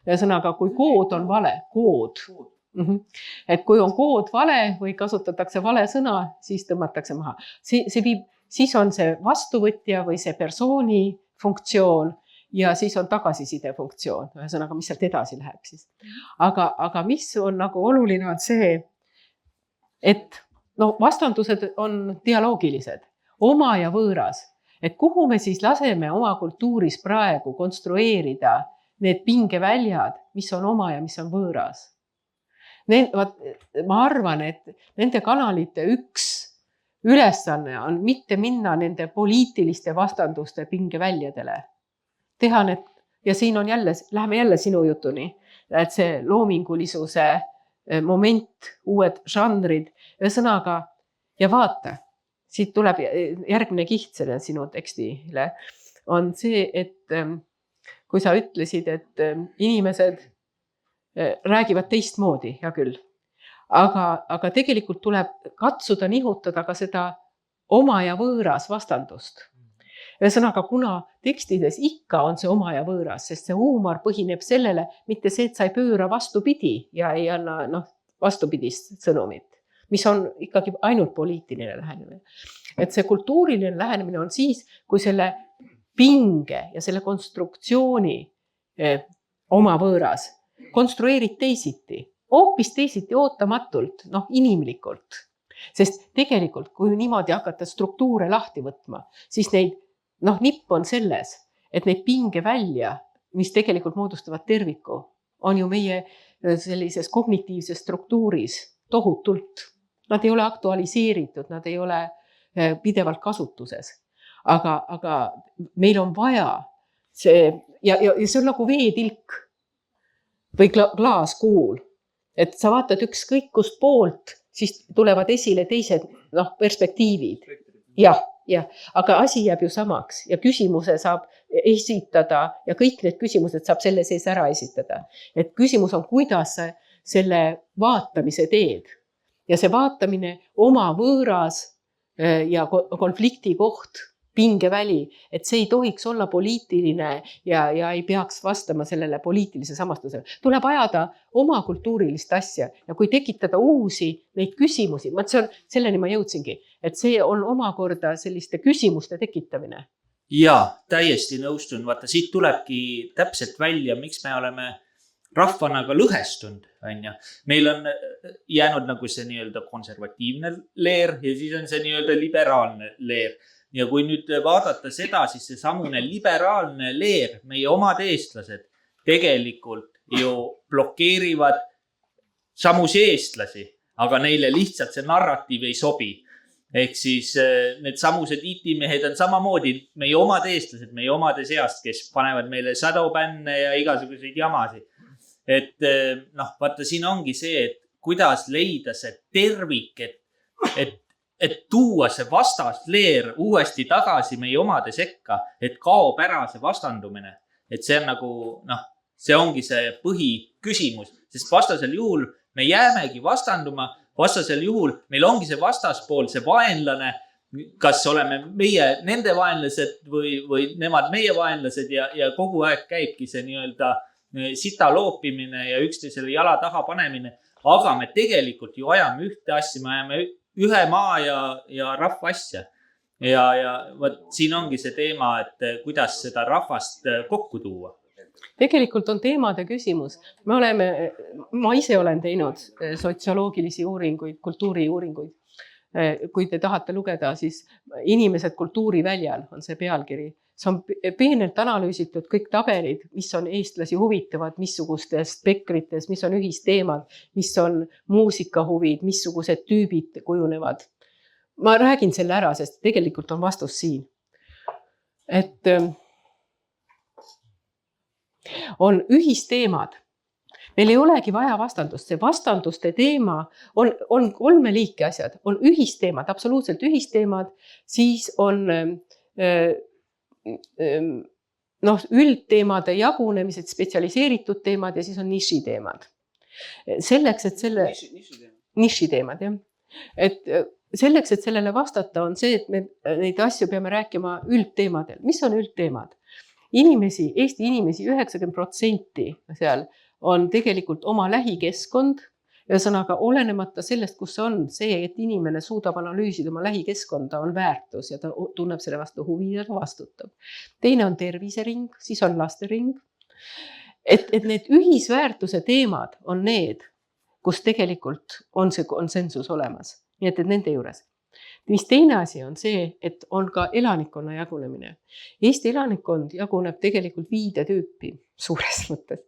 Ühesõnaga, kui kood on vale, kood. Et kui on kood vale või kasutatakse vale sõna, siis tõmmatakse maha. Siis on see vastuvõtja või see persooni funktsioon ja siis on tagasiside funktsioon, ühesõnaga, mis sealt edasi läheb siis. Aga mis on nagu oluline on see, et vastandused on dialoogilised, oma ja võõras, et kuhu me siis laseme oma kultuuris praegu konstrueerida need pingeväljad, mis on oma ja mis on võõras. Ma arvan, et nende kanalite üks ülesanne on mitte minna nende poliitiliste vastanduste pingeväljadele. Teha need, ja siin on läheme jälle sinu jutuni, et see loomingulisuse moment, uued žanrid, ühesõnaga, ja vaata, siit tuleb järgmine kiht selle sinu tekstile, on see, et kui sa ütlesid, et inimesed räägivad teistmoodi, hea küll, aga tegelikult tuleb katsuda nihutada ka seda oma ja võõras vastandust. Ühesõnaga, kuna tekstides ikka on see oma ja võõras, sest see huumor põhineb sellele, mitte see, et sa ei pööra vastupidi ja ei anna vastupidist sõnumit, mis on ikkagi ainult poliitiline lähenemine. Et see kultuuriline lähenemine on siis, kui selle pinge ja selle konstruktsiooni oma võõras konstrueerid teisiti, hoopis teisiti ootamatult, inimlikult. Sest tegelikult, kui niimoodi hakata struktuure lahti võtma, siis neid nipp on selles, et neid pinge välja, mis tegelikult moodustavad terviku, on ju meie sellises kognitiivses struktuuris tohutult. Nad ei ole aktualiseeritud, nad ei ole pidevalt kasutuses. Aga meil on vaja see, ja see on nagu veetilk või klaaskuul, et sa vaatad ükskõik kust poolt, siis tulevad esile teised perspektiivid. Jah, aga asi jääb ju samaks ja küsimuse saab esitada ja kõik need küsimused saab selle sees ära esitada. Et küsimus on, kuidas sa selle vaatamise teed ja see vaatamine oma võõras ja konflikti koht, pingeväli, et see ei tohiks olla poliitiline ja ei peaks vastama sellele poliitilise samastusele. Tuleb ajada oma kultuurilist asja ja kui tekitada uusi neid küsimusi, selleni ma jõudsingi, et see on omakorda selliste küsimuste tekitamine. Jaa, täiesti nõustun. Vaata, siit tulebki täpselt välja, miks me oleme rahvana ka lõhestunud. Meil on jäänud nagu see nii-öelda konservatiivne leer ja siis on see nii-öelda liberaalne leer. Ja kui nüüd vaadata seda, siis see samune liberaalne leer, meie omad eestlased tegelikult ju blokeerivad samusi eestlasi, aga neile lihtsalt see narratiiv ei sobi. Ehk siis need samused IT-mehed on samamoodi meie omad eestlased, meie omade seast, kes panevad meile shadowbänne ja igasuguseid jamasid. Et vaata, siin ongi see, et kuidas leida see tervik, et tuua see vastasleer uuesti tagasi meie omade sekka, et kaob ära see vastandumine. Et see on nagu, see ongi see põhiküsimus, sest vastasel juhul me jäämegi vastanduma, vastasel juhul meil ongi see vastaspool, see vaenlane, kas oleme meie nende vaenlased või nemad meie vaenlased ja kogu aeg käibki see nii-öelda sita loopimine ja üksteisele jala taha panemine, aga me tegelikult ju ajame ühte asja, me ajame ühe maa ja rahva asja. Ja siin ongi see teema, et kuidas seda rahvast kokku tuua. Tegelikult on teemade küsimus. Ma ise olen teinud sotsioloogilisi uuringuid, kultuuriuuringuid. Kui te tahate lugeda, siis inimesed kultuuriväljal on see pealkiri. See on peenelt analüüsitud kõik tabelid, mis on eestlasi huvitavad, missugustes spekrites, mis on ühisteemad, mis on muusikahuvid, missugused tüübid kujunevad. ma räägin selle ära, sest tegelikult on vastus siin. Et on ühisteemad. Meil ei olegi vaja vastandust, see vastanduste teema on 3 liiki asjad, on ühisteemad, absoluutselt ühisteemad, siis on üldteemade jagunemised, spetsialiseeritud teemad ja siis on nišiteemad. Selleks, et selle nišiteemad, jah. Et selleks, et sellele vastata, on see, et me neid asju peame rääkima üldteemadel. Mis on üldteemad? Eesti inimesi 90% seal on tegelikult oma lähikeskkond. Ühesõnaga, olenemata sellest, kus on see, et inimene suudab analüüsida oma lähikeskkonda, on väärtus ja ta tunneb selle vastu huvi ja vastutab. Teine on tervisering, siis on lastering. Et need ühisväärtuse teemad on need, kus tegelikult on see konsensus olemas. Nii et nende juures. Mis teine asi on see, et on ka elanikkonna jagunemine. Eesti elanikkond jaguneb tegelikult 5 tüüpi suures mõttes.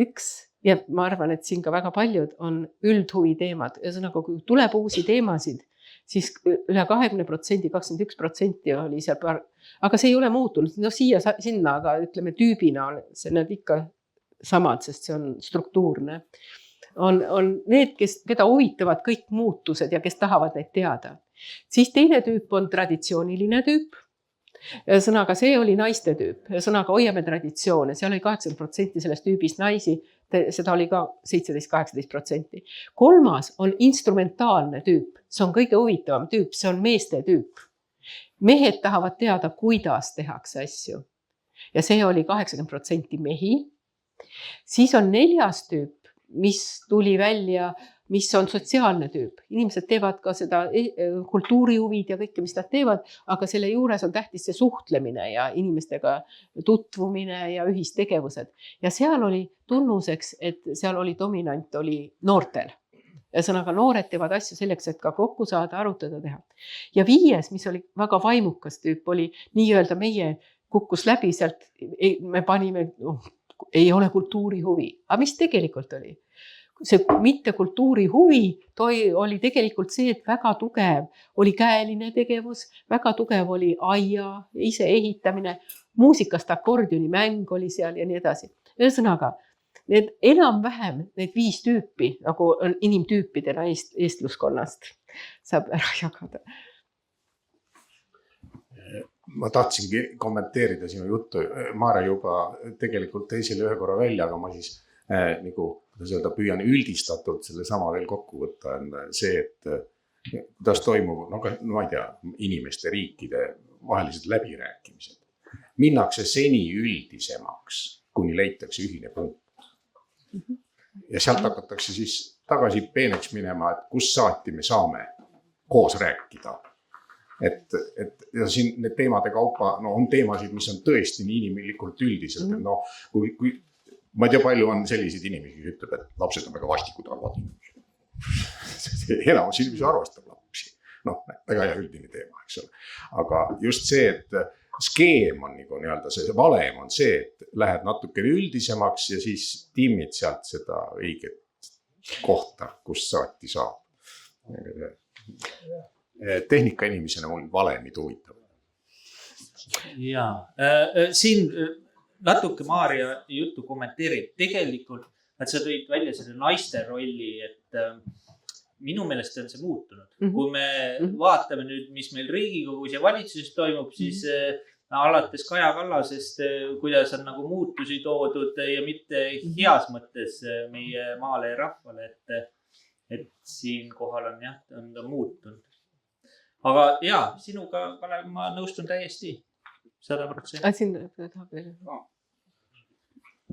Üks, ja ma arvan, et siin ka väga paljud on üldhuvi teemad. Ühesõnaga, kui tuleb uusi teemasid, siis üle 20%, 21% oli seal, aga see ei ole muutunud. No sinna, aga ütleme tüübina on see need ikka samad, sest see on struktuurne. On need, keda huvitavad kõik muutused ja kes tahavad neid teada. Siis teine tüüp on traditsiooniline tüüp. Ühesõnaga, see oli naiste tüüp. Ühesõnaga, hoiame traditsioone. Seal oli 80% sellest tüübist naisi. Seda oli ka 17-18%. Kolmas on instrumentaalne tüüp. See on kõige huvitavam tüüp. See on meeste tüüp. Mehed tahavad teada, kuidas tehakse asju. Ja see oli 80% mehi. Siis on 4. tüüp, mis tuli välja, mis on sotsiaalne tüüp. Inimesed teevad ka seda kultuurihuvid ja kõike, mis nad teevad, aga selle juures on tähtis see suhtlemine ja inimestega tutvumine ja ühistegevused. Ja seal oli tunnuseks, et seal oli dominant, oli noortel. Ühesõnaga, noored teevad asju selleks, et ka kokku saada, arutada, teha. Ja 5, mis oli väga vaimukas tüüp, oli nii-öelda meie kukkus läbi sealt, me panime, ei ole kultuurihuvi. Aga mis tegelikult oli? See mitte kultuurihuvi oli tegelikult see, et väga tugev oli käeline tegevus, väga tugev oli aia, ise ehitamine, muusikast akordioni mäng oli seal ja nii edasi. Ühesõnaga, need enam-vähem need 5 tüüpi, nagu on inimtüüpidena eestluskonnast, saab ära jagada. Ma tahtsingi kommenteerida sinu juttu. Maarja juba tegelikult tõi selle ühe korra välja, aga ma siis püüan üldistatult selle sama veel kokku võtta. On see, et kuidas toimub, ma ei tea, inimeste riikide vahelised läbirääkimised. Minnakse seni üldisemaks, kuni leitakse ühine punkt. Ja sealt hakatakse siis tagasi peeneks minema, et kus saati me saame koos rääkida. Ja siin need teemade kaupa on teemasid, mis on tõesti nii inimlikult üldiselt. Kui ma ei tea, palju on selliseid inimesi, kes ütleb, et lapsed on väga vastikud arvad inimesed. Enamus inimesi arvastab lapsi. Väga hea üldine teema, eks ole. Aga just see, et skeem on nii-öelda, see valem on see, et lähed natuke üldisemaks ja siis timmid sealt seda õiget kohta, kus saati saab. Tehnika inimesena mul valemid huvitav. Jaa, siin natuke Maarja juttu kommenteerib. Tegelikult, et sa tõid välja selle naiste rolli, et minu meelest on see muutunud. Kui me vaatame nüüd, mis meil Riigikogus ja valitsuses toimub, siis alates Kaja Kallasest, kuidas on nagu muutusi toodud ja mitte heas mõttes meie maale ja rahvale, et siin kohal on ta muutunud. Aga jaa, sinuga, Kalev, ma nõustun täiesti 100%.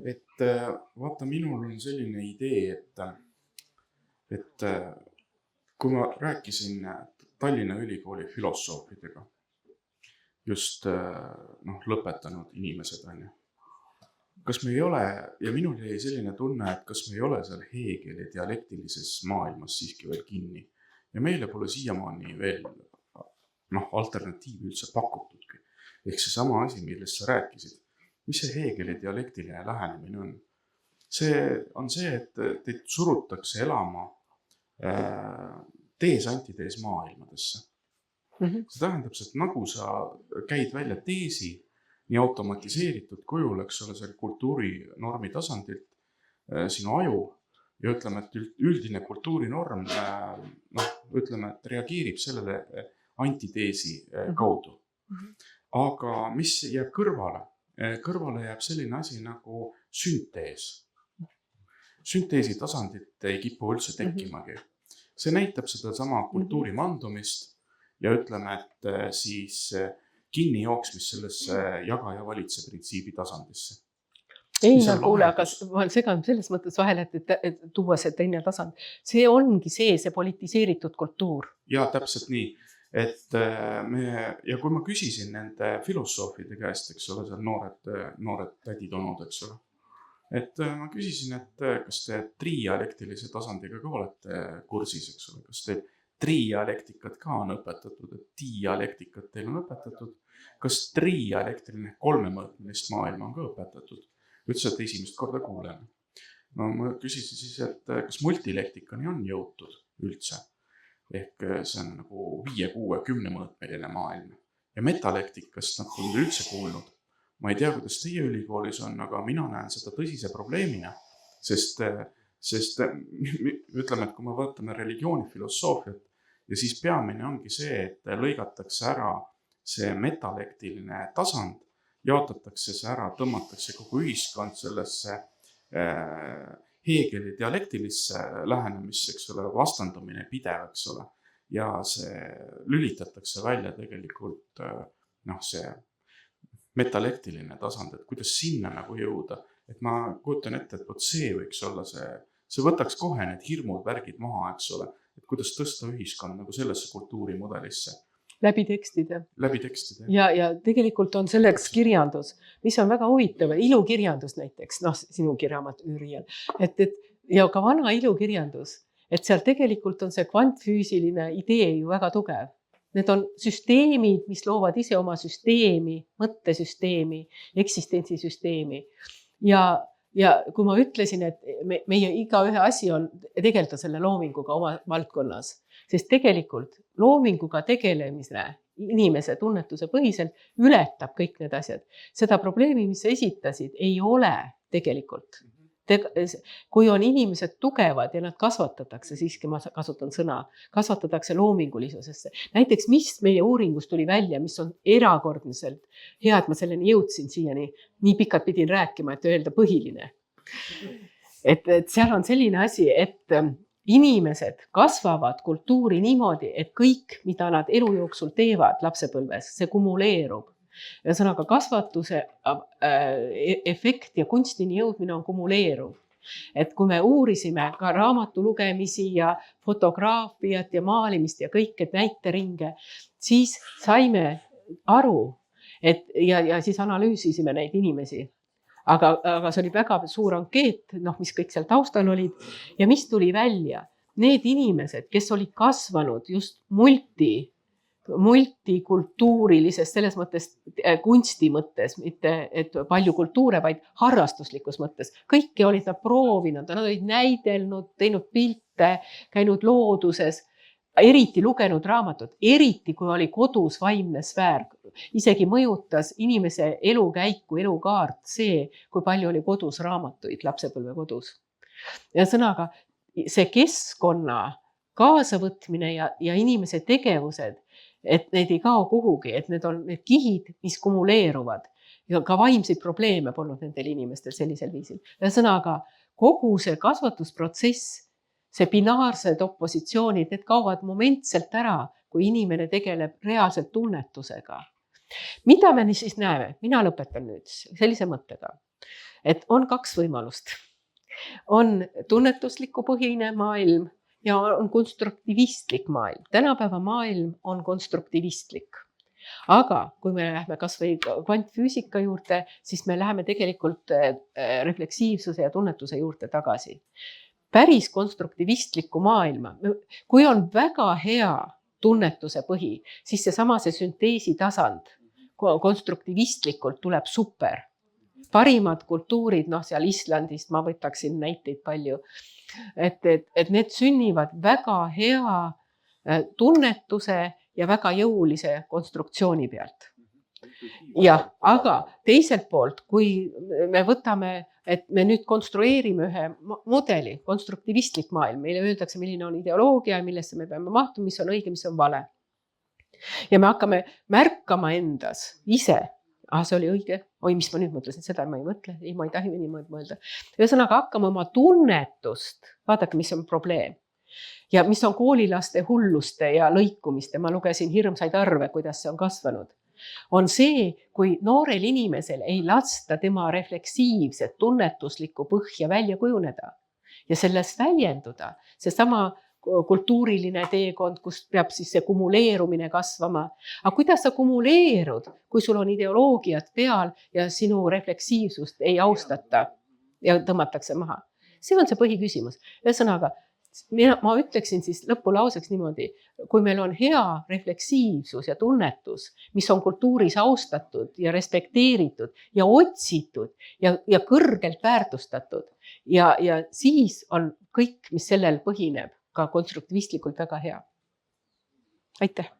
Et vaata, minul on selline idee, et kui ma rääkisin Tallinna Ülikooli filosoofidega, just lõpetanud inimesed, kas me ei ole, ja minul jäi selline tunne, et kas me ei ole seal Hegeli dialektilises maailmas siiski veel kinni. Ja meile pole siiamaani veel alternatiivi üldse pakutudki. Ehk see sama asi, millest sa rääkisid. Mis see Hegeli dialektiline lähenemine on? See on see, et teid surutakse elama tees antidees maailmadesse. see tähendab, et nagu sa käid välja teesi nii automatiseeritud kujul, eks ole, selle kultuurinormi tasandilt sinu aju ja ütleme, et üldine kultuurinorm ütleme, et reageerib sellele antiteesi kaudu. Aga mis jääb kõrvale? Kõrvale jääb selline asi nagu süntees. Sünteesi tasandit ei kipu üldse tekkimagi. See näitab seda sama kultuuri mandumist ja ütleme, et siis kinni jooksmist sellesse jaga ja valitse printsiibi tasandisse. Ei, kuule, aga ma segan selles mõttes vahele, et tuua see teine tasand. See ongi see politiseeritud kultuur. Ja täpselt nii. Et ja kui ma küsisin nende filosoofide käest, eks ole, seal noored tädid-onud, eks ole, et ma küsisin, et kas te tridialektilise tasandiga ka olete kursis, eks ole, kas te tridialektikat ka on õpetatud, et dialektikat teil on õpetatud, kas tridialektiline kolmemõõtmelist maailma on ka õpetatud? Ütles, et esimest korda kuuleme. No ma küsisin siis, et kas multilektikani on jõutud üldse. Ehk see on nagu 5, 6, 10 mõõtmeline maailm. Ja metalektikast nad pole üldse kuulnud. Ma ei tea, kuidas teie ülikoolis on, aga mina näen seda tõsise probleemina. Sest ütleme, et kui me vaatame religioonifilosoofiat ja siis peamine ongi see, et lõigatakse ära see metalektiline tasand, jaotatakse see ära, tõmmatakse kogu ühiskond sellesse Hegeli dialektilisse lähenemisse, eks ole, vastandumine pidev, eks ole, ja see lülitatakse välja tegelikult see metalektiline tasand, et kuidas sinna nagu jõuda, et ma kujutan ette, et see võiks olla see võtaks kohe need hirmud, värgid maha, eks ole, et kuidas tõsta ühiskond nagu sellesse kultuurimudelisse. Läbi tekstide. Ja tegelikult on selleks kirjandus, mis on väga huvitav, ilukirjandus näiteks, sinu kirjaamat Üüriel, ja ka vana ilukirjandus, et seal tegelikult on see kvantfüüsiline idee ju väga tugev. Need on süsteemid, mis loovad ise oma süsteemi, mõttesüsteemi, eksistentsisüsteemi. Ja kui ma ütlesin, et meie igaühe asi on tegeleda selle loominguga oma valdkonnas, sest tegelikult loominguga tegelemise inimese tunnetuse põhiselt ületab kõik need asjad. Seda probleemi, mis sa esitasid, ei ole tegelikult. Kui on inimesed tugevad ja nad kasvatatakse, siiski ma kasutan sõna, kasvatatakse loomingulisusesse. Näiteks, mis meie uuringus tuli välja, mis on erakordselt hea, et ma selleni jõudsin siiani, nii pikalt pidin rääkima, et öelda põhiline. Et seal on selline asi, et inimesed kasvavad kultuuri niimoodi, et kõik, mida nad elu jooksul teevad lapsepõlves, see kumuleerub. Ühesõnaga kasvatuse efekt ja kunstini jõudmine on kumuleeruv. Et kui me uurisime ka raamatu lugemisi ja fotograafiat ja maalimist ja kõike näiteringe, siis saime aru, ja siis analüüsisime neid inimesi. Aga see oli väga suur ankeet, mis kõik seal taustal olid ja mis tuli välja. Need inimesed, kes olid kasvanud just multikultuurilises, selles mõttes kunsti mõttes, mitte et palju kultuure, vaid harrastuslikus mõttes. Kõike olid nad proovinud, nad olid näidelnud, teinud pilte, käinud looduses, eriti lugenud raamatut, eriti kui oli kodus vaimne sfäär. Isegi mõjutas inimese elukäiku, elukaart see, kui palju oli kodus raamatuid, lapsepõlve kodus. Ja sõnaga, see keskkonna kaasavõtmine ja inimese tegevused, et need ei kao kuhugi, et need on need kihid, mis kumuleeruvad. Ja ka vaimseid probleeme polnud nendel inimestel sellisel viisil. Ja sõnaga, kogu see kasvatusprotsess, see binaarsed opositsioonid, need kaovad momentselt ära, kui inimene tegeleb reaalselt tunnetusega. Mida me siis näeme? Mina lõpetan nüüd sellise mõttega, et on 2 võimalust. On tunnetusliku põhine maailm ja on konstruktivistlik maailm. Tänapäeva maailm on konstruktivistlik. Aga kui me läheme kas või kvantfüüsika juurde, siis me läheme tegelikult refleksiivsuse ja tunnetuse juurde tagasi. Päris konstruktivistlikku maailma. Kui on väga hea tunnetuse põhi, siis see sünteesi tasand konstruktivistlikult tuleb super. Parimad kultuurid, seal Islandist ma võtaksin näiteid palju, et need sünnivad väga hea tunnetuse ja väga jõulise konstruktsiooni pealt. jah, aga teiselt poolt, kui me võtame, et me nüüd konstrueerime ühe mudeli, konstruktivistlik maailm, meile öeldakse, milline on ideoloogia ja millesse me peame mahtuma, mis on õige, mis on vale. ja me hakkame märkama endas ise, see oli õige, oi, mis ma nüüd mõtlesin, seda ma ei mõtle, ei, ma ei tahi niimoodi mõelda. Ühesõnaga hakkame oma tunnetust, vaadake, mis on probleem. Ja mis on koolilaste hulluste ja lõikumiste, ma lugesin hirmsaid arve, kuidas see on kasvanud. On see, kui noorel inimesel ei lasta tema refleksiivset, tunnetuslikku põhja välja kujuneda ja sellest väljenduda. See sama kultuuriline teekond, kus peab siis see kumuleerumine kasvama. Aga kuidas sa kumuleerud, kui sul on ideoloogiad peal ja sinu refleksiivsust ei austata ja tõmmatakse maha? See on see põhiküsimus. Ühesõnaga, ma ütleksin siis lõpulauseks niimoodi, kui meil on hea refleksiivsus ja tunnetus, mis on kultuuris austatud ja respekteeritud ja otsitud ja kõrgelt väärtustatud ja siis on kõik, mis sellel põhineb, ka konstruktivistlikult väga hea. Aitäh!